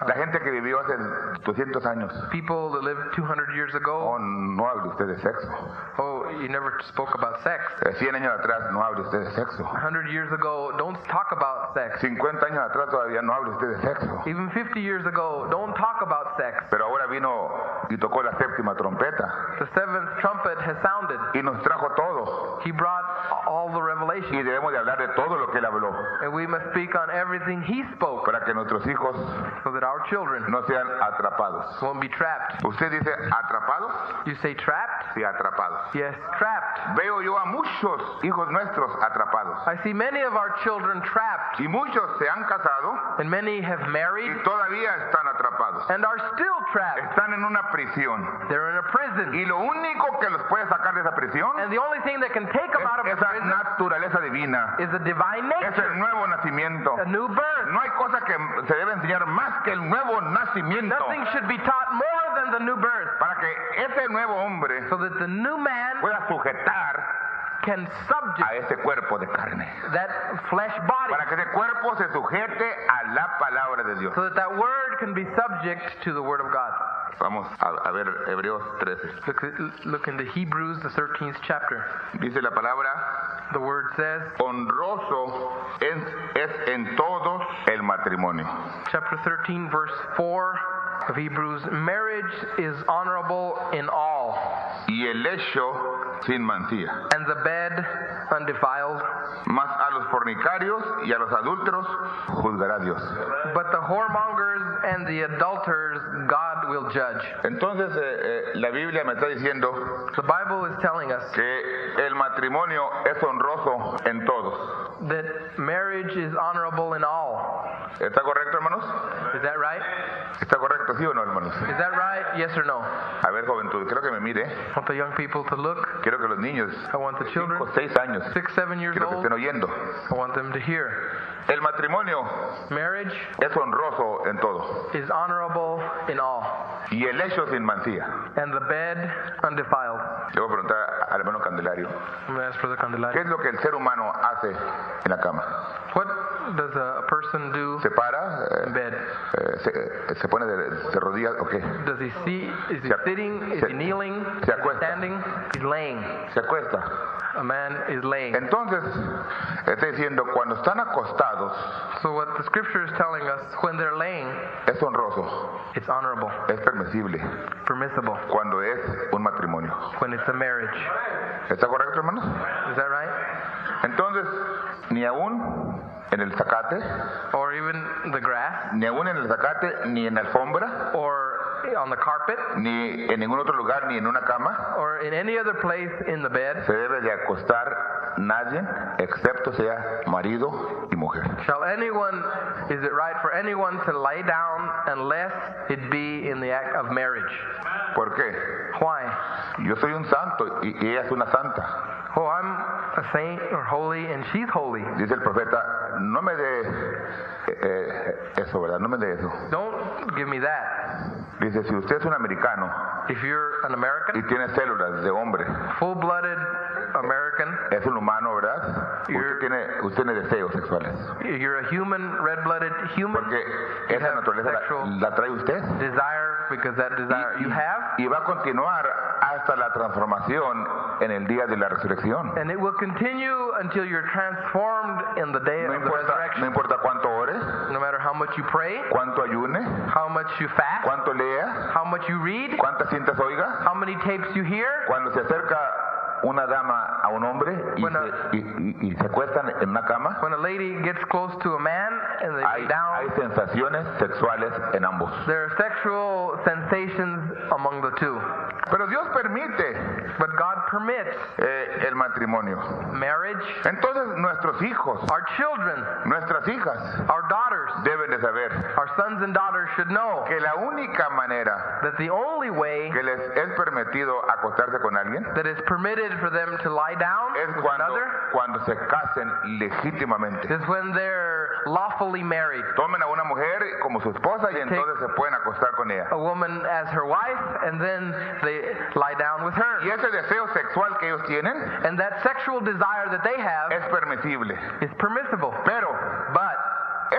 La gente que vivió hace 200 años. people that lived 200 years ago? Oh, no hable usted de sexo. Oh, you never spoke about sex. 100 años atrás no hable usted de sexo. 100 years ago, don't talk about sex. 50 años atrás todavía no hable usted de sexo. Even 50 years ago, don't talk about sex. Pero ahora vino y tocó la séptima trompeta The seventh trumpet has sounded. y nos trajo todo. He brought all the Y revelation. debemos de hablar de todo lo que él habló And we must speak on everything he spoke para que nuestros hijos so that our children no sean atrapados. won't be trapped. ¿Usted dice atrapados? You say trapped? Sí, atrapados. Yes, trapped. Veo yo a muchos hijos nuestros atrapados. I see many of our children trapped, Y muchos se han casado and many have y married todavía están atrapados. and are still trapped. Están en una prisión. They're in a prison. Y lo único que los puede sacar de esa prisión And the only thing that can take them out of es the esa prison naturaleza divina. is a divine Es nature, el nuevo nacimiento. a new birth. No hay cosa que se debe enseñar más que el nuevo nacimiento. Nothing should be taught more than the new birth, Para que ese nuevo hombre so that the new man pueda sujetar can a subject ese cuerpo de carne. that flesh body, Para que ese cuerpo se sujete a la palabra de Dios. so that that word can be subject to the word of God. Vamos a ver Hebreos 13. Look into Hebrews, the 13th chapter. Dice la palabra, The word says, honroso es en todos el matrimonio. chapter 13, verse 4 of Hebrews, marriage is honorable in all, Y el lecho sin mancilla. and the bed undefiled. Mas a los fornicarios y a los adúlteros juzgará Dios. But the whoremongers and the adulterers God will judge. Entonces la Biblia me está diciendo The Bible is telling us que el matrimonio es honroso en todos. that marriage is honorable in all. ¿Está correcto, hermanos? Is that right? ¿Está correcto, sí o no, hermanos? Is that right? Yes or no? A ver, juventud, quiero que me mire. I want the young people to look. Quiero que los niños, I want the children, 5, 6 años, 6, 7 years quiero que old, estén oyendo. I want them to hear. El matrimonio Marriage es honroso en todo is honorable in all, y el lecho sin mancilla. and the bed undefiled. Le voy a preguntar al hermano Candelario, I'm going to ask Brother ¿qué Candelario. es lo que el ser humano hace en la cama? What does a person do ¿Se para? in bed? ¿Se pone de rodillas o qué? Does he see? Is he Se- sitting? Is se- he kneeling? se Is he acuesta. standing? He's laying. Se acuesta. A man is laying. Entonces, está diciendo, cuando están acostados, So what the scripture is telling us, when they're laying, es honroso, it's honorable, es permisible, permissible. cuando es un matrimonio. When it's a marriage. ¿Está correcto, hermanos? Is that right? Entonces, ni aún en el zacate, Or even the grass, ni aún en el zacate, ni en la alfombra, or on the carpet, ni en ningún otro lugar, ni en una cama, or in any other place in the bed, se debe de acostar nadie, excepto sea marido y mujer. is it right for anyone to lay down unless it be in the act of marriage? ¿Por qué? Why? Yo soy un santo y ella es una santa. Oh, I'm a saint or holy and she's holy. Dice el profeta, no me dé eso, ¿verdad? No me dé eso. Don't give me that. Dice, si usted es un americano If you're an y American, tiene células de hombre, full-blooded American, es un humano, ¿verdad? Usted tiene deseos sexuales. you're a human, red-blooded human, Porque you esa have naturaleza sexual la trae usted. desire because that desire you have, Y va a continuar hasta la transformación en el día de la resurrección. and it will continue until you're transformed in the day No of the importa, resurrection. no importa cuánto ores, No matter how much you pray, cuánto ayune, how much you fast, cuánto lea, how much you read, cuántas cintas oiga. how many tapes you hear. Cuando se acerca una dama a un hombre y, Bueno. y se acuestan en una cama, When a lady gets close to a man and they lay hay down, sensaciones sexuales en ambos. there are sexual sensations among the two. Pero Dios permite But God permits el matrimonio. marriage. Entonces nuestros hijos, Our children, nuestras hijas our daughters, deben de saber our sons and daughters should know que la única manera that the only way que les es permitido acostarse con alguien that is permitted for them to lie down es with cuando, another cuando se casen legítimamente. is when they're lawfully married. Tomen a una mujer como su esposa y entonces se pueden acostar con ella. A woman as her wife, and then they lie down with her. Y ese deseo sexual que ellos tienen And that sexual desire that they have es permisible. is permissible. Pero But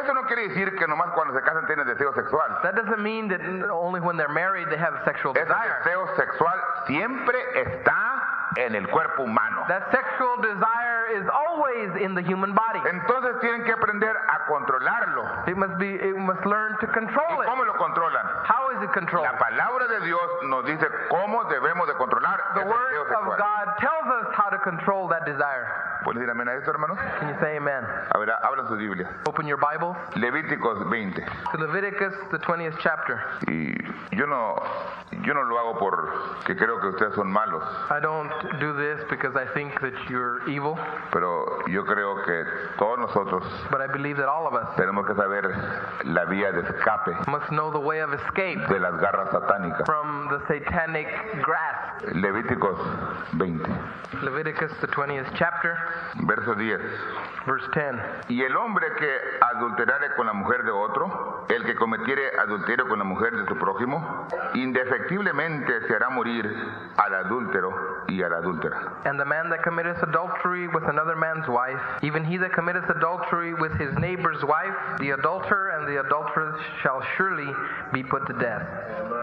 eso no quiere decir que nomás cuando se casan tienen deseo sexual. that doesn't mean that only when they're married they have sexual Ese desire. deseo sexual siempre está en el cuerpo humano. That sexual desire is always in the human body. Entonces tienen que aprender a controlarlo. It must learn to ¿Y control it. cómo lo controlan? How is it controlled? La palabra de Dios nos dice cómo debemos de controlar The el deseo word of sexual. God tells us how to control that desire. ¿Pueden decir amén a esto, hermanos? Can you say amen? A ver, hablan sus Biblias. Open your Bible Levíticos 20. to Leviticus, the 20th chapter. Y yo no lo hago porque creo que ustedes son malos, I don't do this because I think that you're evil, pero yo creo que todos nosotros but I believe that all of us tenemos que saber la vía de escape must know the way of escape de las garras satánicas. from the satanic grasp. Levíticos 20, Leviticus, the 20th chapter, verso 10. verse 10. Y el hombre que adulterare con la mujer de otro, el que cometiere adulterio con la mujer de su prójimo, indefectiblemente se hará morir al adúltero y a la adúltera. And the man that committeth adultery with another man's wife, even he that committeth adultery with his neighbor's wife, the adulterer and the adulteress shall surely be put to death.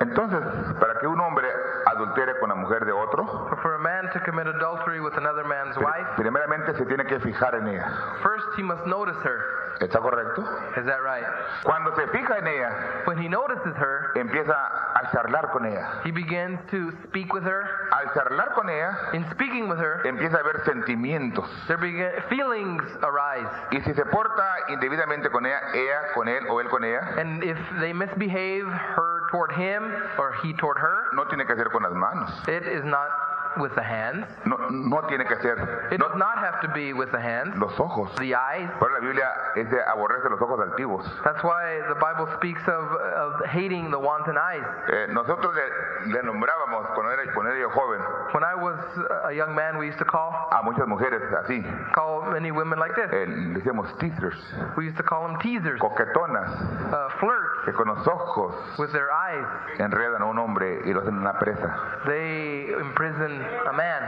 Entonces, para que un hombre adultere con la mujer de otro, So for a man to commit adultery with another man's wife, primeramente se tiene que fijar en ella. first he must notice her. ¿Está correcto? Is that right? Cuando se fija en ella, When he notices her, empieza a charlar con ella. he begins to speak with her. Al charlar con ella, In speaking with her, empieza a haber sentimientos. feelings arise. Y si se porta indebidamente con ella con él o él con ella, And if they misbehave, her toward him or he toward her, no tiene que hacer con las manos. it is not with the hands. No tiene que ser It does not have to be with the hands, los ojos. the eyes. Pero la Biblia aborrece los ojos altivos. That's why the Bible speaks of hating the wanton eyes. Nosotros le nombrábamos cuando era yo joven When I was a young man, we used to call a muchas mujeres así. many women like this. Le decíamos teasers, We used to call them teasers, coquetonas, flirts que con los ojos with their eyes. enredan a un hombre y lo hacen una presa. They imprison a man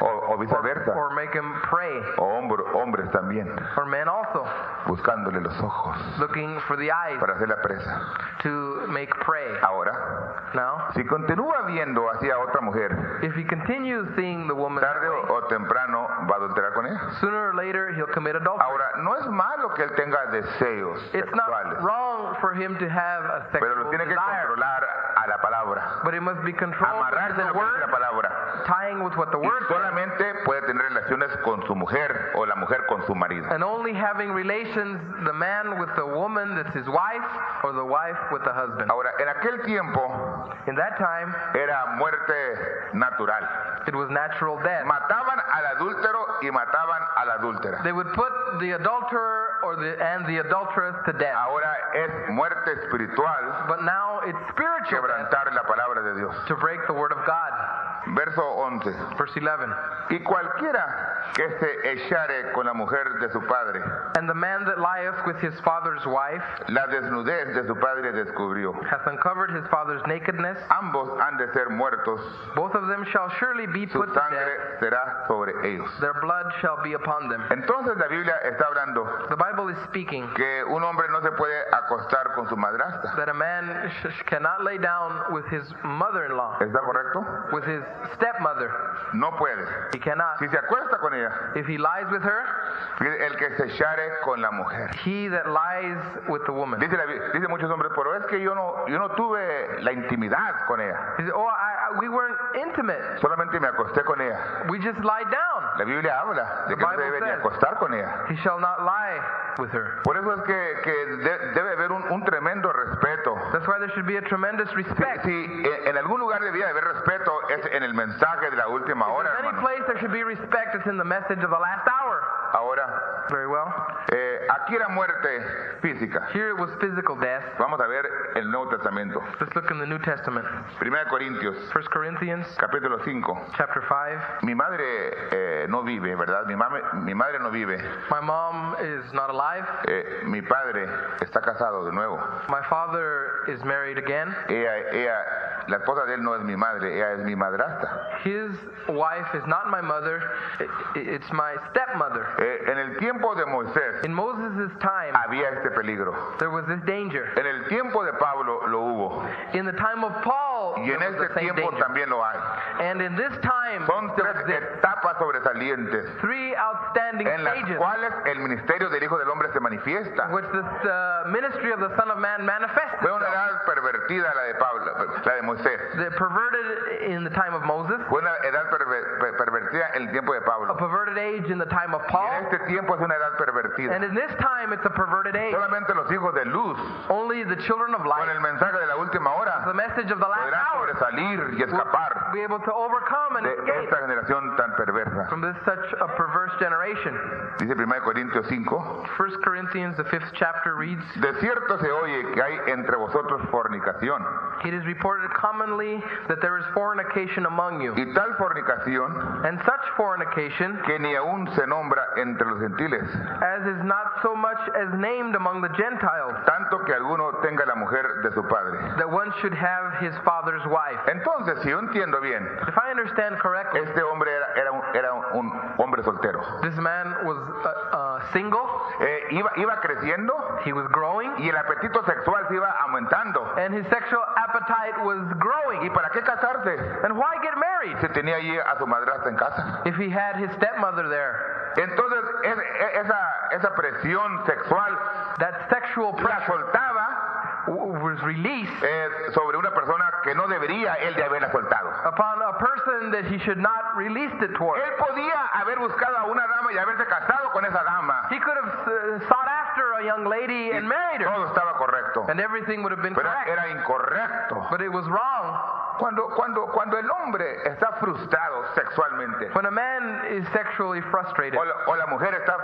O viceversa. or make him pray, O hombres también, or men also, buscándole los ojos looking for the eyes para hacer la presa. to make prey. Ahora, Now, si continúa viendo hacia otra mujer, if he continues seeing the woman, tarde o temprano va a adulterar con ella. sooner or later he'll commit adultery. Ahora, no es malo que él tenga deseos It's not sexuales, wrong for him to have a pero lo sexual tiene que desire, controlar a la palabra. but it must be controlled with Amarrarse the a lo que dice la word, palabra. tying with what the Y word says, solamente puede tener relaciones con su mujer o la mujer con su marido. and only having relations, the man with the woman that's his wife, or the wife with the husband. Ahora, en aquel tiempo In that time, era muerte natural. it was natural death. Mataban al adúltero y mataban a la adúltera. They would put the adulterer and the adulteress to death. Ahora es muerte espiritual But now it's spiritual death, quebrantar la palabra de Dios. to break the word of God. Verso 11. Verse 11. Y cualquiera que se echare con la mujer de su padre, And the man that lieth with his father's wife la desnudez de su padre descubrió. hath uncovered his father's nakedness. Ambos han de ser muertos, Both of them shall surely be su put to death. sangre será sobre ellos. Their blood shall be upon them. Entonces la Biblia está hablando The Bible is speaking que un hombre no se puede acostar con su madrastra. that a man cannot lay down with his mother-in-law, ¿Está correcto? with his stepmother. No puede. He cannot. Si se acuesta con ella, If he lies with her, el que se echare con la mujer. he that lies with the woman. Dice muchos hombres, pero es que yo no tuve la intimidad con ella. He said, we weren't intimate. Solamente me acosté con ella. We just lied down. La Biblia habla de que no se debe ni acostar con ella. He shall not lie with her. Por eso es que debe haber un tremendo respeto. That's why there should be a tremendous respect. Si en algún lugar debía haber respeto es en el mensaje de la última If hora, there's any hermano. place there should be respect, it's in the message of the last hour. Ahora, Very well. aquí era muerte física. Here it was physical death. Vamos a ver el Nuevo Testamento. Let's look in the New Testament. 1 Corintios, 1 Corinthians capítulo 5. chapter 5. Mi madre no vive, ¿verdad? Mi madre no vive. My mom is not alive. Mi padre está casado de nuevo. My father is married again. La esposa de él no es mi madre, ella es mi madrastra. His wife is not my mother. It's my stepmother. En el tiempo de Moisés In Moses' time, había este peligro. there was this danger. En el tiempo de Pablo lo hubo. In the time of Paul, Y en there was este the same tiempo danger. también lo hay. And in this time, Son still tres exists. etapas sobresalientes Three outstanding en las stages cuales el ministerio del Hijo del Hombre se manifiesta. in which the ministry of the Son of Man manifests Fue una itself. edad pervertida la de Pablo, la de Moisés. The perverted in the time of Moses, Fue una edad pervertida en el tiempo de a Pablo. perverted age in the time of Y Paul, en este tiempo es una edad pervertida. and in this time it's a perverted age. Solamente los hijos de luz, Only the children of con light, el mensaje de la última the hora, message of the last podrán hour, sobresalir y escapar will be able to overcome and de escape esta generación tan perversa. from this such a perverse generation. Dice 1 Corintios 5. 1 Corinthians, the 5th chapter reads, De cierto se oye que hay entre vosotros fornicación, "It is reported commonly that there is fornication among you, y tal fornicación and such fornication que ni aún se nombra entre los gentiles, as is not so much as named among the Gentiles, tanto que alguno tenga la mujer de su padre." that one should have his father's wife." Entonces, si yo entiendo bien, If I understand correctly, este hombre era un hombre soltero. this man was single, Iba creciendo he was growing, y el apetito sexual se iba aumentando. and his sexual appetite was growing. ¿Y para qué casarse? And why get married Se tenía allí a su madrastra en casa. if he had his stepmother there? Entonces, esa presión sexual That sexual la pressure soltaba was released sobre una persona que no debería él de haberla soltado. upon a person that he should not release it toward. Él podía haber buscado a una dama y haberse casado con esa dama. He could have sought after a young lady and married her, Todo estaba correcto. and everything would have been Pero correct. era incorrecto. But it was wrong. Cuando el hombre está frustrado sexualmente, When a man is sexually frustrated, o la mujer está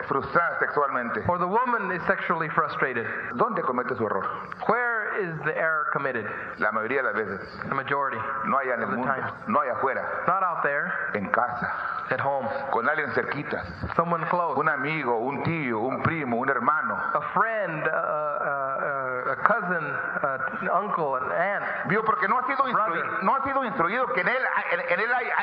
frustrada sexualmente, or the woman is sexually frustrated, ¿dónde comete su error? where is the error committed? La mayoría de las veces. The majority. No hay en el Of the mundo, time. no hay afuera, Not out there, en casa, at home. con alguien cerquita, Someone close. un amigo, un tío, un primo, un hermano. A friend, a cousin, an uncle, an aunt. Vio, porque no ha sido instruido que en él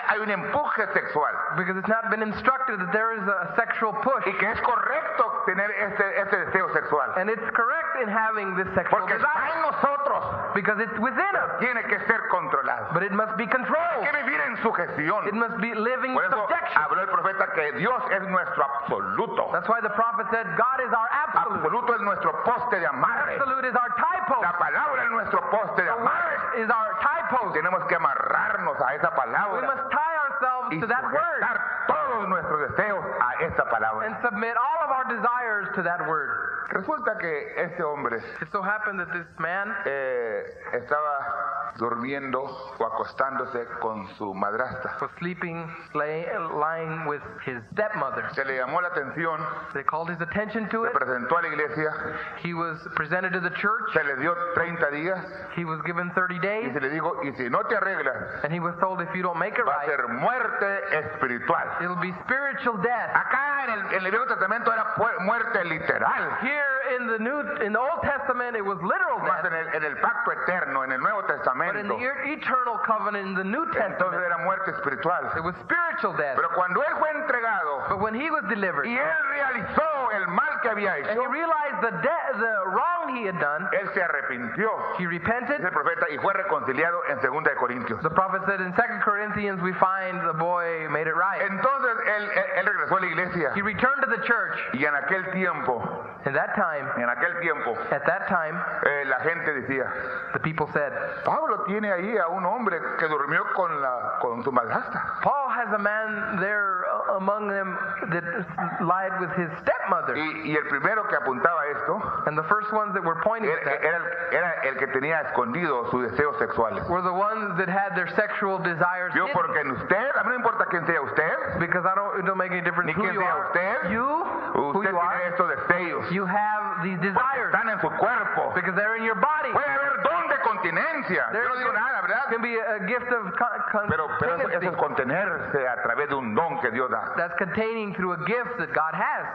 hay un empuje sexual Because it's not been instructed that there is a sexual push. y que es correcto tener ese deseo sexual. And it's correct in having this sexual Porque está desire. en nosotros, Because it's within us. tiene que ser controlado. But it must be Hay controlled. que vivir en sujeción. It must be living Por eso subjection. habló el profeta que Dios es nuestro absoluto. That's why the prophet said, God is our absolute. Absoluto es nuestro poste de amarre. Absolute is our tie post. La palabra es nuestro poste de The amarre. word is our tie post. Tenemos que amarrarnos a esa We palabra must tie ourselves y to that word sujetar todos nuestros deseos a esa and palabra. submit all of our desires to that word. Resulta que este hombre It so happened that this man estaba durmiendo o acostándose con su madrastra. was sleeping, lying with his stepmother. Se le llamó la atención, They called his attention to se it. presentó a la iglesia, He was presented to the church. se le dio 30 días He was given 30 y days. se le dijo, y si no te arreglas, And he was told, if you don't make it va a right, ser muerte espiritual. it'll be spiritual death. Acá en el Viejo Testamento era muerte literal. Here in the Old Testament, it was literal Más death. en el pacto eterno, en el Nuevo But in Testamento, the eternal covenant in the New entonces Testament, era muerte espiritual. it was spiritual death. Pero cuando él fue entregado But when he was delivered, y él realizó el mal que había and hecho, he realized the wrong he had done, él se arrepintió, he repented. dice el profeta, y fue reconciliado en 2 de Corintios. The prophet said in 2 Corinthians, we find the boy made it right. Entonces él regresó a la iglesia He returned to the church. y en aquel tiempo, In that time, at that time, la gente decía, the people said, Pablo tiene ahí a un hombre que durmió con su madrastra. Paul has a man there among them that lied with his stepmother. Y el primero que apuntaba esto And the first ones that were pointing at that era el que tenía escondido sus deseos sexuales. were the ones that had their sexual desires Yo, hidden. porque en usted, a mí no importa quién sea usted, Because it don't make any difference ni who quién you sea are. usted, You, who usted you tiene are, estos deseos. you have these Porque desires. están en su cuerpo. Because they're in your body. Puede haber don de continencia. Yo no digo nada, ¿verdad? Can be a gift of Pero eso continency. es contenerse a través de un don que Dios da. That's containing through a gift that God has.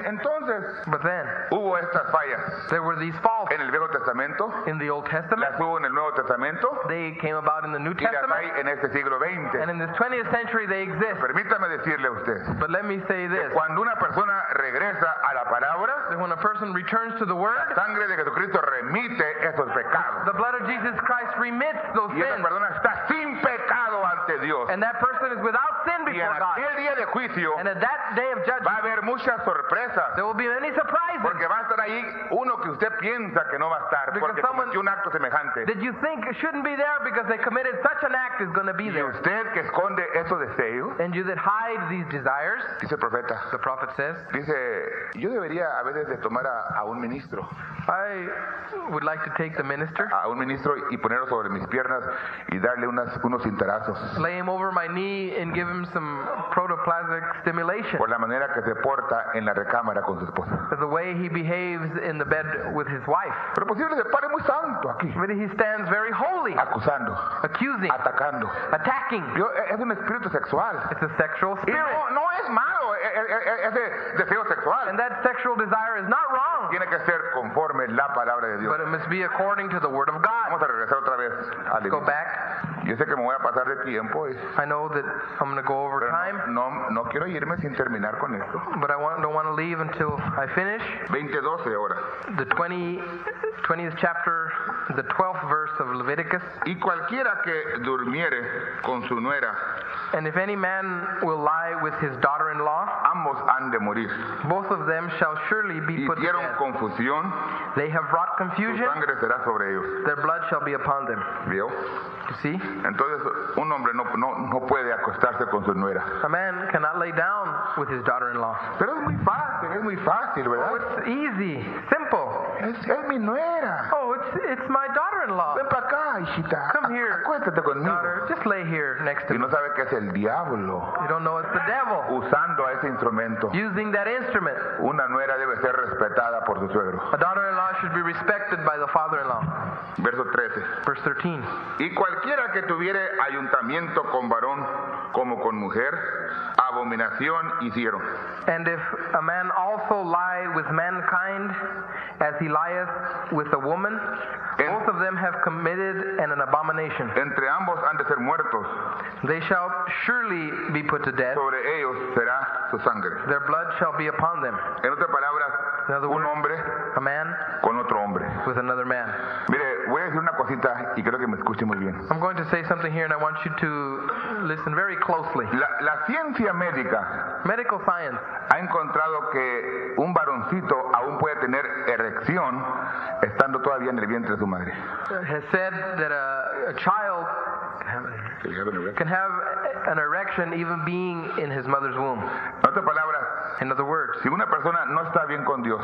Entonces, But then, hubo estas fallas there were these faults en el Viejo Testamento, in the Old Testament. las hubo en el Nuevo Testamento They came about in the New y las Testament. hay en este siglo And XX. in this 20th century, they exist. Permítame decirle a usted, But let me say this. cuando una persona regresa a la palabra, That when a person returns to the Word, la sangre de Jesucristo remite esos pecados. the blood of Jesus Christ remits those Y esa sins. persona está sin pecado ante Dios. And that person is without sin Y en before God. aquel día de juicio And at that day of va a judgment, haber muchas sorpresas. there will be many surprises Porque va a estar ahí uno que usted piensa que no va a estar Because porque someone- cometió un acto semejante. that you think shouldn't be there because they committed such an act is going to be Y there. usted que esconde esos deseos, And you that hide these desires, dice el profeta, the prophet says, dice, yo debería a veces de tomar a un ministro, I would like to take the minister, y ponerlo sobre mis piernas y darle unos cintarazos lay him over my knee and give him some protoplasmic stimulation. por la manera que se porta en la recámara con su esposa. The way he behaves in the bed with his wife. Pero posible se pare muy santo aquí, But he stands very holy, acusando, accusing, atacando. attacking. Es un espíritu sexual. It's a sexual Y spirit. no es malo ese deseo sexual. And that sexual desire is not wrong, Tiene que ser conforme la palabra de Dios. but it must be according to the Word of God. Vamos a regresar otra vez a la Go iglesia. back. Yo sé que me voy a pasar de tiempo, I know that I'm going to go over pero time, no quiero irme sin terminar con esto. but I don't want to leave until I finish. 20:12 ahora. The 20th chapter, the 12th verse of Leviticus. Y cualquiera que durmiere con su nuera, And if any man will lie with his daughter-in-law, ambos han de morir. both of them shall surely be put to Hicieron death. confusión, They have wrought su confusion, sangre será sobre ellos. their blood shall be upon them. ¿Vio? You see? Entonces, un hombre no puede acostarse con su nuera. A man cannot lay down with his daughter-in-law. Pero es muy fácil, Oh, ¿verdad? it's easy, simple. Es mi nuera. Oh, it's my daughter-in-law. daughter-in-law. ven para acá, hijita, Come here, acuéstate conmigo. daughter, just lay here next to Y me. no sabe que es el diablo You don't know it's the devil usando a ese instrumento. using that instrument. Una nuera debe ser respetada por su suegro. A daughter-in-law should be respected by the father-in-law. Verso 13. Verse 13. Y cualquiera que tuviere ayuntamiento con varón como con mujer, abominación hicieron. And if a man also lie with mankind as he lieth with a woman, both of them have committed an abomination. Entre ambos han de ser muertos. They shall surely be put to death. Sobre ellos será su sangre. Their blood shall be upon them. En otras palabras, In other un words, hombre a man con otro hombre. with another man. Mire, voy a decir una cosita y creo que me escuche muy bien. I'm going to say something here and I want you to listen very closely. La ciencia médica Medical science ha encontrado que un varoncito aún puede tener erección estando todavía en el vientre de su madre. has said that a child can have an erection even being in his mother's womb. En otras palabras, In other words, si una persona no está bien con Dios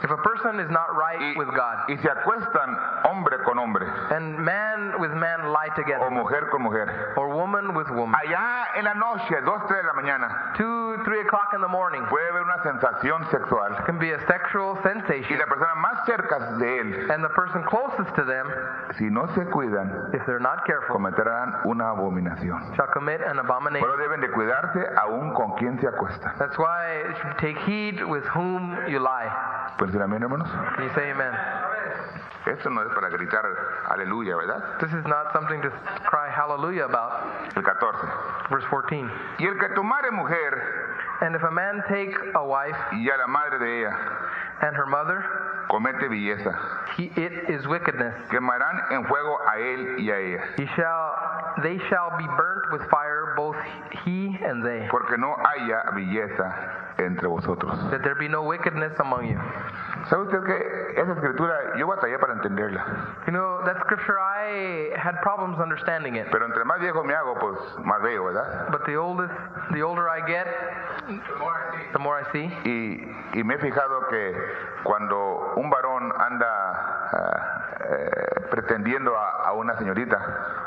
if a person is not right with God, y se acuestan hombre con hombre and man with man lie o together, mujer con mujer, or woman with woman, allá en la noche, 2, 3 de la mañana, 2, 3 o'clock in the morning, puede haber una sensación sexual can be a sexual y sensation, la persona más cerca de él, and the person closest to them, si no se cuidan, if they're not careful, cometerán una abominación. shall commit an abomination. Pero deben de cuidarse aún con quien se acuesta. That's why you should take heed with whom you lie. ¿Pueden decir amén, hermanos? Can you say amen? Esto no es para gritar aleluya, ¿verdad? This is not something to cry hallelujah about. El 14. Verse 14. Y el que tomare mujer And if a man take a wife y a la madre de ella, and her mother, comete belleza. it is wickedness. Quemarán en fuego a él y a ella. They shall be burnt with fire, both he and they. Porque no haya belleza entre vosotros. That there be no wickedness among you. ¿Sabe usted que esa escritura yo batallé para entenderla? You know, that scripture, I had problems understanding it. Pero entre más viejo me hago, pues más veo, ¿verdad? But the older I get, the more I see. Y me he fijado que cuando un varón anda pretendiendo a una señorita,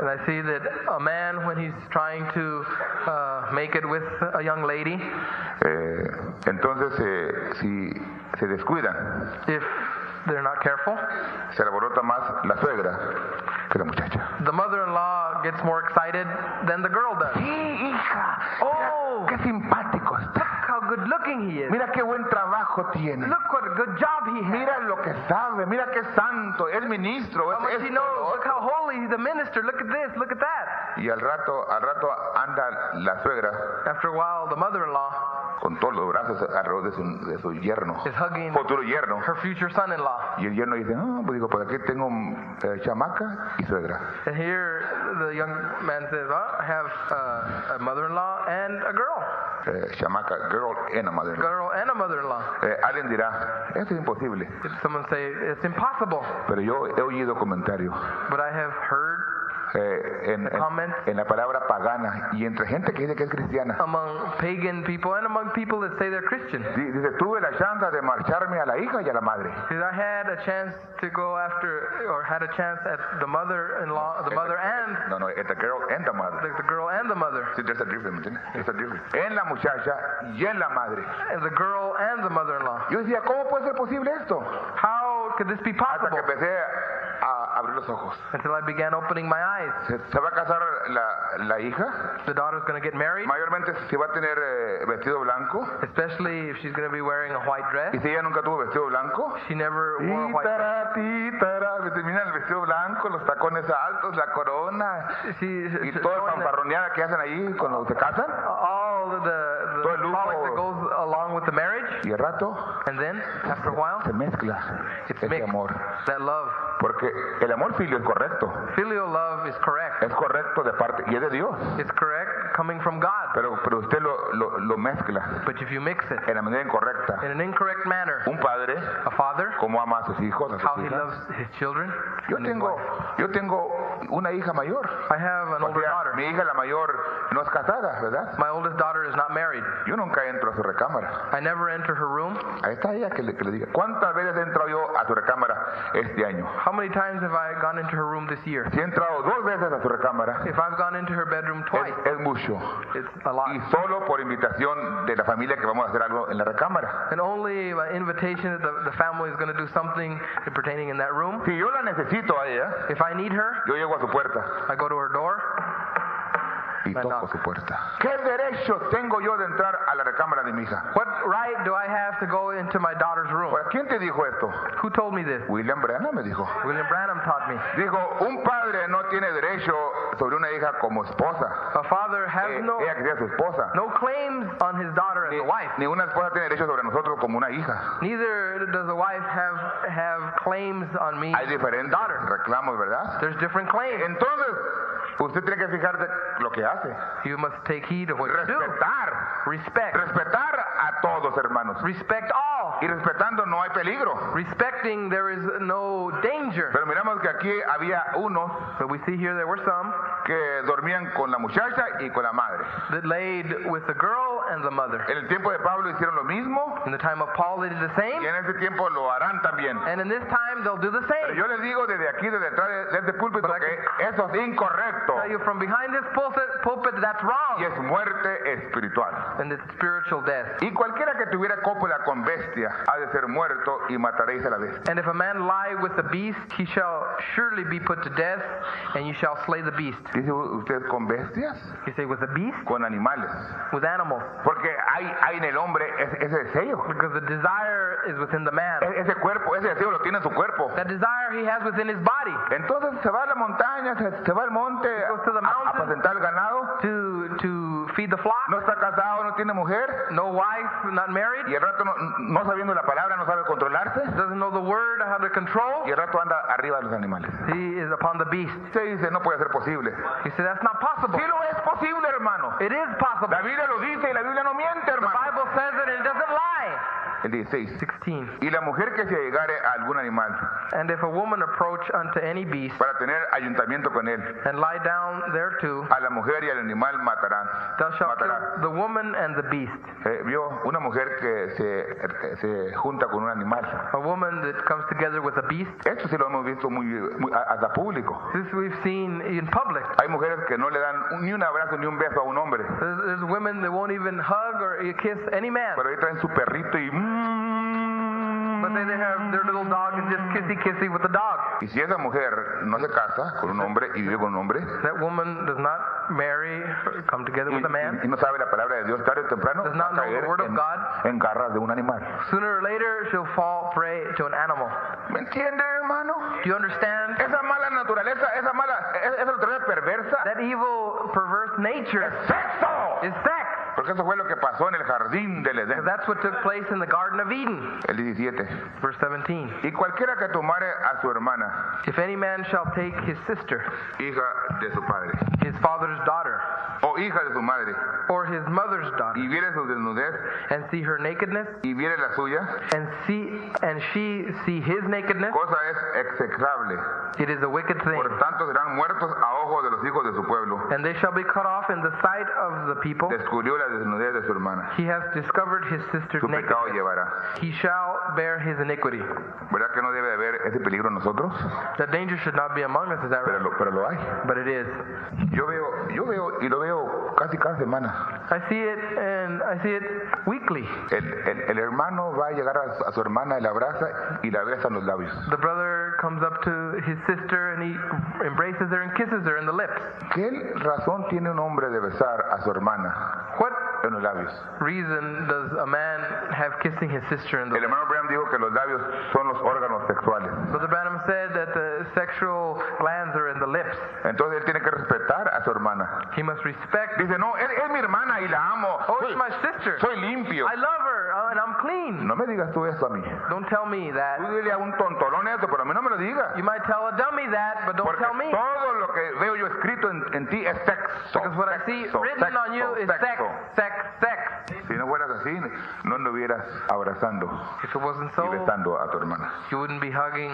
And I see that a man, when he's trying to make it with a young lady, entonces si se descuidan, if they're not careful, se alborota más la suegra que la muchacha. the mother-in-law gets more excited than the girl does. Sí, hija. Oh, Qué simpático está. how good-looking he is. Mira qué buen trabajo tiene. Look what a good job he has. Mira lo que sabe. Mira qué santo. Es ministro. How much Es he knows. Look how holy he's a minister. Look at this. Look at that. Y al rato anda la suegra After a while, the mother-in-law con todos los brazos alrededor de su yerno, is hugging futuro yerno. her future son-in-law. Y el yerno dice, pues digo, por aquí tengo chamaca y suegra. And here the young man says, I have a mother-in-law and a girl. Chamaca, girl and a mother. Girl and a mother-in-law. Alguien dirá, eso es imposible. Someone say, it's impossible. Pero yo he oído comentarios But I have heard en la palabra pagana y entre gente que dice que es cristiana. among pagan people and among people that say they're Christian. Dice, tuve la chance de marcharme a la hija y a la madre. Because I had a chance to go after, or had a chance at the mother-in-law, the mother and No, at the girl and the mother. the girl and the mother. Sí, there's a difference, ¿me entiendes? There's a difference. En la muchacha y en la madre. And the girl and the mother-in-law. Yo decía, ¿cómo puede ser posible esto? How could this be Hasta que possible? empecé a abrir los ojos. Until I began opening my eyes. Se va a casar la hija. The daughter's going to get married, Mayormente si va a tener vestido blanco. especially if she's going to be wearing a white dress. Y si ella nunca tuvo vestido blanco. She never wore a white dress. Títara, termina el vestido blanco, los tacones altos, la corona. Y toda la fanfarroneada que hacen ahí cuando se casan. All Todo el the lujo. frolic that goes along with the marriage. Y al rato And then, after a while, se mezcla it's ese mixed. amor. That love. Porque el amor filio es correcto. Filial love is correct. Es correcto de parte y es de Dios. It's correct coming from God. Pero usted lo mezcla But if you mix it en la manera incorrecta. in an incorrect manner, Un padre, a father, cómo ama a sus hijos, a how sus he hijas. loves his children, Yo and his tengo una hija mayor. I have an O older sea, daughter. mi hija la mayor no es casada, ¿verdad? My oldest daughter is not married. Yo nunca entro a su recámara. I never enter her room. Ahí está ella que le diga. ¿Cuántas veces he entrado yo a su recámara este año? How many times have I gone into her room this year? Si he entrado 2 veces a su recámara, If I've gone into her bedroom twice, es mucho. it's a lot. Y solo por invitación de la familia que vamos a hacer algo en la recámara. And only by invitation that the family is going to do something pertaining in that room. Si yo la necesito a ella, If I need her, yo llego a su puerta I go to her door. y My toco knock. su puerta. ¿Qué derecho tengo yo de entrar a la recámara de mi hija? What right do I have to go into my daughter's room? Pues, ¿quién te dijo esto? Who told me this? William Branham me dijo. William Branham taught me. Dijo, un padre no tiene derecho sobre una hija como esposa. A father has Ella que sea su esposa. no claims on his daughter as a wife. Ni una esposa tiene derecho sobre nosotros como una hija. Neither does a wife have claims on me. Hay diferentes daughter. reclamos, ¿verdad? There's different claims. Entonces, usted tiene que fijarse lo que hace. You must take heed of what you do. Respetar. Respect. Respetar a todos, hermanos. Respect all. Y respetando no hay peligro. Respecting, there is no danger. Pero miramos que aquí había unos But we see here there were some que dormían con la muchacha y con la madre. that laid with the girl and the mother. En el tiempo de Pablo hicieron lo mismo In the time of Paul, they did the y same. en este tiempo lo harán también. And in this time, they'll do the Pero same. yo les digo desde aquí, desde detrás de este púlpito, But I que eso es incorrecto Tell you from behind this pulpit that's y wrong. es muerte espiritual. And it's spiritual death. Y cualquiera que tuviera cópula con bestia ha de ser muerto y mataréis a la bestia. And if a man lie with the beast, he shall surely be put to death, and you shall slay the beast. ¿Dice usted con bestias? You say with a beast? Con animales. With animals. Porque hay en el hombre ese deseo. Because the desire is within the man. Ese cuerpo, ese deseo lo tiene en su cuerpo. That desire he has within his body. Entonces se va a la montaña, se va al monte goes to the a mountain. apacentar el ganado. To feed the flock. No está casado, no tiene mujer. No wife, not married. Y el rato no sabiendo la palabra, no sabe controlarse. Doesn't know the word, how to control. Y el rato anda arriba de los animales. He is upon the beast. Se dice, no puede ser posible. He said that's not possible. Sí lo es posible, hermano. It is possible. La Biblia lo dice y la Biblia no miente, The hermano. Bible says it and it doesn't lie. El 16. 16. Y la mujer que se llegare a algún animal And if a woman approach unto any beast para tener ayuntamiento con él, and lie down thereto, a la mujer y al animal matarán. thou shalt Matará. kill the woman and the beast. Vio una mujer que se junta con un animal. A woman that comes together with a beast. Esto sí lo hemos visto muy hasta público. This we've seen in public. Hay mujeres que no le dan ni un abrazo ni un beso a un hombre. There's women that won't even hug or kiss any man. Pero ahí traen su perrito y But they have their little dog and just kissy with the dog. y si esa mujer no se casa con un hombre y vive con un hombre That woman does not marry or come together with a man. y no sabe la palabra de Dios, tarde o temprano Does va not a know caer the word of God. en garras de un animal. Sooner or later, she'll fall prey to an animal. ¿Me entiende, hermano? Do you understand? Esa mala naturaleza, esa naturaleza perversa That evil, perverse nature es sexo. is sex. Porque eso fue lo que pasó en el jardín del Edén. That's what took place in the Garden of Eden. El 17. Verse 17. Y cualquiera que tomare a su hermana, If any man shall take his sister, hija de su padre, his father's daughter, o hija de su madre, or his mother's daughter, y viere su desnudez, and see her nakedness, y viere la suya, and she see his nakedness, cosa es execrable. it is a wicked thing. Por tanto serán muertos a ojos de los hijos de su pueblo. And they shall be cut off in the sight of the people. Descubrió la desnudez de su hermana. He has discovered his sister's Su pecado nakedness. llevará. He shall bear his iniquity. ¿Verdad que no debe de haber ese peligro en nosotros? That danger should not be among us, is that right? Pero lo hay. But it is. Yo veo y lo veo casi cada semana. I see it, and I see it weekly. El hermano va a llegar a su hermana y la abraza y la besa en los labios. The brother comes up to his sister and he embraces her and kisses her in the lips. ¿Qué razón tiene un hombre de besar a su hermana What en los labios? reason does a man have kissing his sister in the El lips? hermano Branham dijo que los labios son los órganos sexuales. Brother Branham said that the sexual glands are in the lips. Entonces él tiene que respetar a su hermana. He must respect. Dice, no, es mi hermana y la amo. Oh, it's my sister. Soy limpio. I love her, and I'm clean. No me digas tú eso a mí. Don't tell me that. Tú dile a un tontolón eso, pero a mí no me lo digas. You might tell a dummy that, but don't Porque tell me. todo lo que veo yo escrito en ti es sexo. Because what I see written on you is sex, sex, sex. Si no fueras así, no anduvieras abrazando If it wasn't y so, besando a tu hermana. you wouldn't be hugging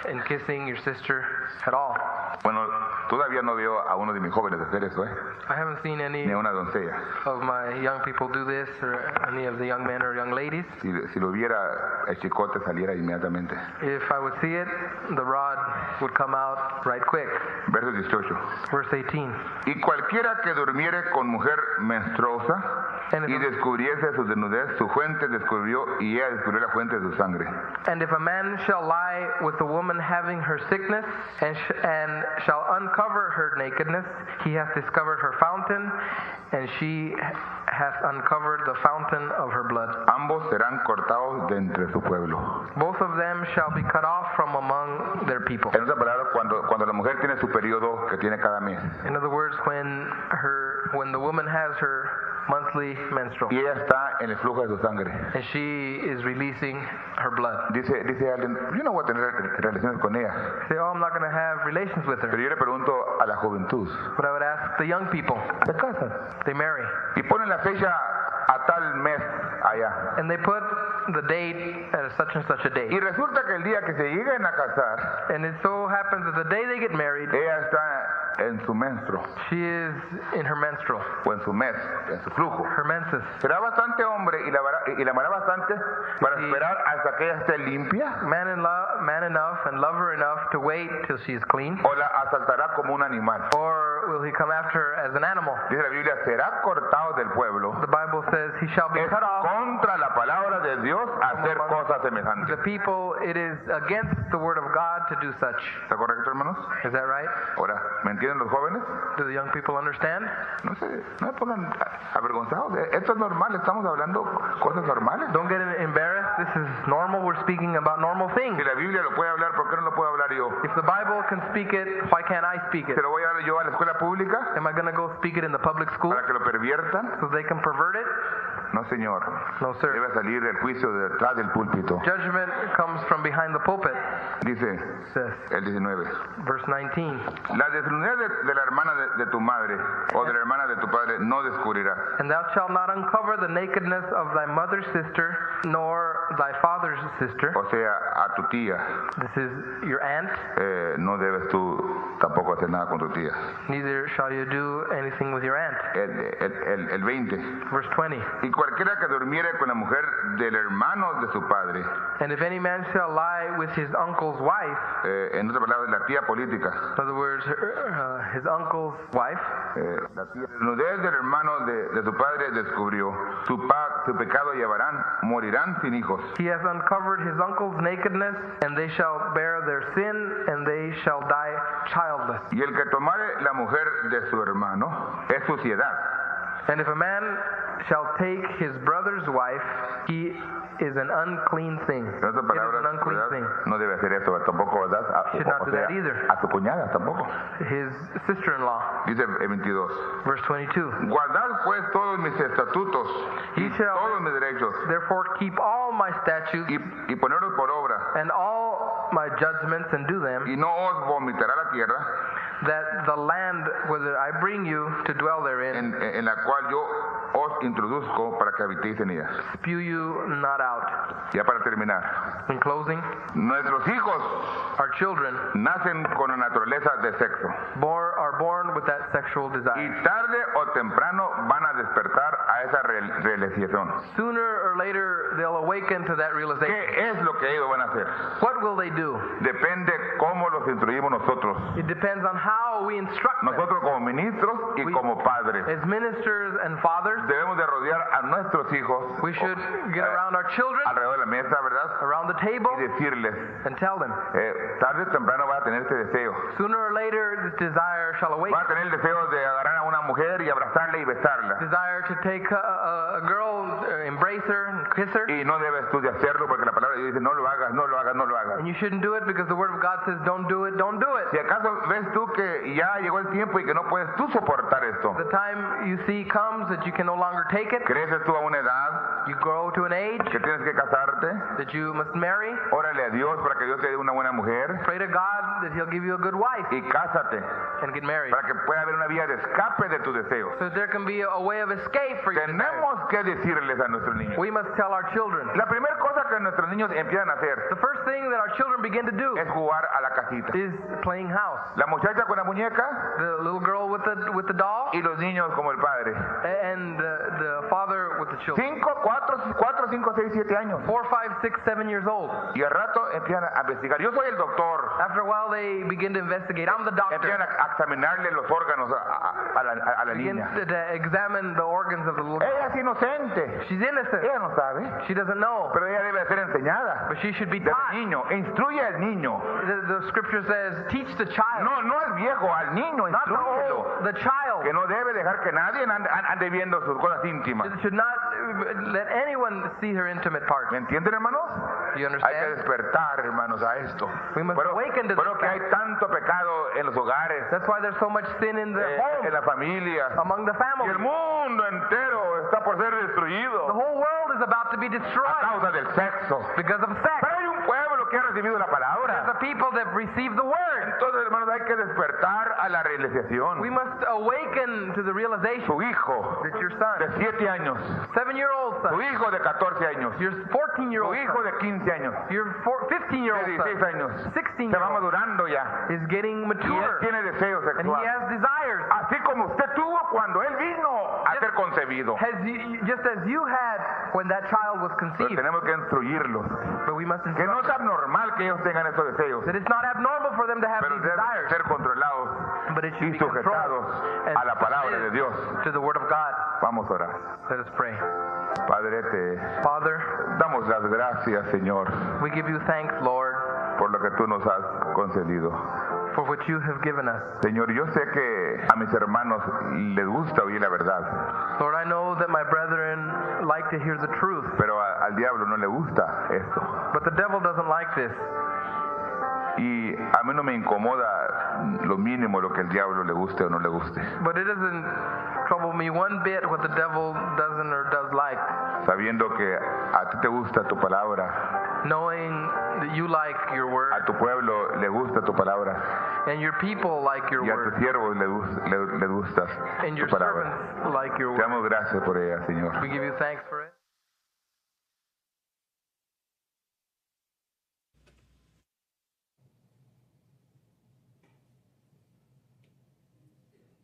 and kissing your sister at all. Bueno, Todavía no veo a uno de mis jóvenes hacer eso, I haven't seen any ni a una doncella. of my young people do this, or any of the young men or young ladies. Si lo viera, el chicote saliera inmediatamente. If I would see it, the rod would come out right quick. Verso 18. Verse 18. Y cualquiera que durmiere con mujer menstruosa y descubriese su desnudez, su fuente descubrió y ella descubrió la fuente de su sangre. And if a man shall lie with a woman having her sickness, and shall uncover her nakedness, he hath discovered her fountain, and she hath uncovered the fountain of her blood. Ambos serán cortados de entre su pueblo. Both of them shall be cut off from among their people. En otras palabras, cuando la mujer tiene su periodo que tiene cada mes, In other words, when the woman has her monthly menstrual, y ella está en el flujo de su sangre, and she is releasing her blood. dice alguien, yo no voy a tener relaciones con ella. Say, oh, I'm not going to have relations with Pero her. yo le pregunto a la juventud, But I would ask the young people, ¿se casan? they marry. Y ponen la fecha a tal mes allá. And they put the date at such and such a date. Y resulta que el día que se lleguen a casar, And it so happens that the day they get married, ella está en su menstruo, she is in her menstrual, o en su mes, en su flujo. her menses. Será bastante hombre y la amará bastante para esperar hasta que ella esté limpia, Man enough and lover enough to wait till she is clean? o la asaltará como un animal. Or will he come after her as an animal? Dice la Biblia, será cortado del pueblo. The Bible says he shall be Es cut off. contra la palabra de Dios hacer cosas semejantes. The people, it is against the word of God to do such. ¿Está correcto, hermanos? Is that right? Ahora, ¿me entienden los jóvenes? Do the young people understand? No sé, no me pongan avergonzados. Esto es normal, estamos hablando cosas normales. Don't get embarrassed. This is normal. We're speaking about normal things. Si la Biblia lo puede hablar, ¿por qué no lo puedo hablar yo? If the Bible can speak it, why can't I speak it? ¿Se lo voy a dar yo a la escuela pública Am I going to go speak it in the public school para que lo perviertan? so they can pervert it? No, señor. No, sir. Debe salir el juicio detrás del púlpito. Judgment comes from behind the pulpit, Dice says el 19. verse 19. La desnudez de la hermana de tu madre o de la hermana de tu padre no descubrirás. And thou shalt not uncover the nakedness of thy mother's sister, nor thy father's sister. O sea, a tu tía. This is your aunt. No debes tú tampoco hacer nada con tu tía. Neither shall you do anything with your aunt. El 20. Verse 20. Y cualquiera que durmiere con la mujer del hermano de su padre, And if any man shall lie with his uncle's wife, en otras palabras, la tía política, in other words, his uncle's wife, la desnudez del hermano de su padre descubrió, su pecado llevarán, morirán sin hijos. he hath uncovered his uncle's nakedness, and they shall bear their sin, and they shall die childless. Y el que tomare la mujer de su hermano es suciedad. And if a man shall take his brother's wife, he is an unclean thing. En otras It is palabras, an unclean ¿verdad? thing. No debe hacer eso tampoco, ¿verdad? Should not do that either. A su cuñada tampoco. His sister-in-law. Dice el 22. Verse 22. Guardad pues todos mis estatutos y He shall todos mis derechos therefore keep all my statutes y ponerlos por obra, and all my judgments and do them, y no os vomitará la tierra that the land whither I bring you to dwell therein en la cual yo os introduzco para que habitéis en ella. spew you not out. Ya para terminar, In closing, nuestros hijos our children nacen con la naturaleza de sexo are born with that sexual y desire. tarde o temprano van a despertar a esa realización. Sooner or later, they'll awaken to that realization. ¿Qué es lo que ellos van a hacer? What will they do? Depende cómo los instruimos nosotros. It depends on how we instruct them. Nosotros como ministros y como padres As ministers and fathers, debemos de rodear a nuestros hijos we should get around our children, alrededor de la mesa, ¿verdad? around the table, Y decirles, and tell them, tarde o temprano vas a tener este deseo. sooner or later, this desire shall awaken. Vas a tener el deseo de agarrar a una mujer y abrazarla y besarla. Desire to take a girl, embrace her, and kiss her. Y no debes tú de hacerlo porque la palabra de Dios dice, no lo hagas, no lo hagas, no lo hagas. And you shouldn't do it because the Word of God says, don't do it, don't do Si it. acaso ves tú que ya llegó el tiempo y que no puedes tú soportar esto, The time you see comes that you can no longer take it. creces tú a una edad You grow to an age que tienes que casarte. that you must marry. Órale a Dios para que Dios te dé una buena mujer. Pray to God that He'll give you a good wife Y cásate and get married. para que pueda haber una vía de escape de tus deseos. So that there can be a way of escape for your desires. Tenemos que decirles a nuestros niños. We must tell our children. La primera cosa que nuestros niños empiezan a hacer The first thing that our children begin to do es jugar a la casita. is playing house. La muchacha con la muñeca The little girl with the doll y los niños como el padre. and the father with the children. 4, 5, 6, 7 años. 4, 5, 6, 7 years old. Y al rato empiezan a investigar. Yo soy el doctor. After a while, they begin to investigate. I'm the doctor. Empiezan a examinarle los órganos a la Begin niña. to examine the organs of the little girl. Ella es inocente. She's innocent. Ella no sabe. She doesn't know. Pero ella debe ser enseñada. But she should be Desde taught. niño. Instruye al niño. The scripture says, teach the child. No al viejo, al niño. Not the Instrúyelo. old, the child. Que no debe dejar que nadie ande viendo sus cosas íntimas. Should not let anyone see her intimate parts. ¿Me entienden, hermanos? You Hay que understand? despertar, hermanos, a esto. We must awaken to Pero this que hay fact. tanto pecado en los hogares, That's why there's so much sin in the en home, la familia. among the Y family. el mundo entero está por ser The destruido whole world is about to be a destroyed causa del sexo. because of sex. Pero hay un pueblo que ha recibido la There's palabra. the people that receive the word. Entonces, hermanos, hay que despertar a la We realización. must awaken to the realization Su hijo that your de son, 7 años, 7-year-old su son, hijo de 14 años, your su 14-year-old hijo son, de 15 años, your de 15-year-old 16 son, años, se va 16-year-old madurando ya. is getting Y él mature tiene deseos and he sexuales. has desires. Así como usted tuvo cuando él vino a ser concebido. Just as you had when that child was Pero conceived. tenemos que instruirlos. But we must Que no instruct es abnormal que ellos tengan estos deseos. that it's not abnormal for them to have Pero these deben desires, ser controlados but it should y be sujetados controlled and a la palabra de Dios. submitted to the word of God. Vamos a orar. Let us pray. Padre, te Father, damos las gracias, Señor, we give you thanks, Lord, por lo que tú nos has concedido. for what you have given us. Señor, yo sé que a mis hermanos les gusta oír la verdad, Lord, I know that my brethren like to hear the truth, pero al diablo no le gusta esto. but the devil doesn't like this. Y a mí no me incomoda lo mínimo lo que el diablo le guste o no le guste, But it doesn't trouble me one bit what the devil doesn't or does like, sabiendo que a ti te gusta tu palabra, knowing that you like your word a tu pueblo le gusta tu palabra and your people like your y a word tus siervos le gustas and tu your palabra. servants like your Te word. damos gracias por ella, Señor. We give you thanks for it.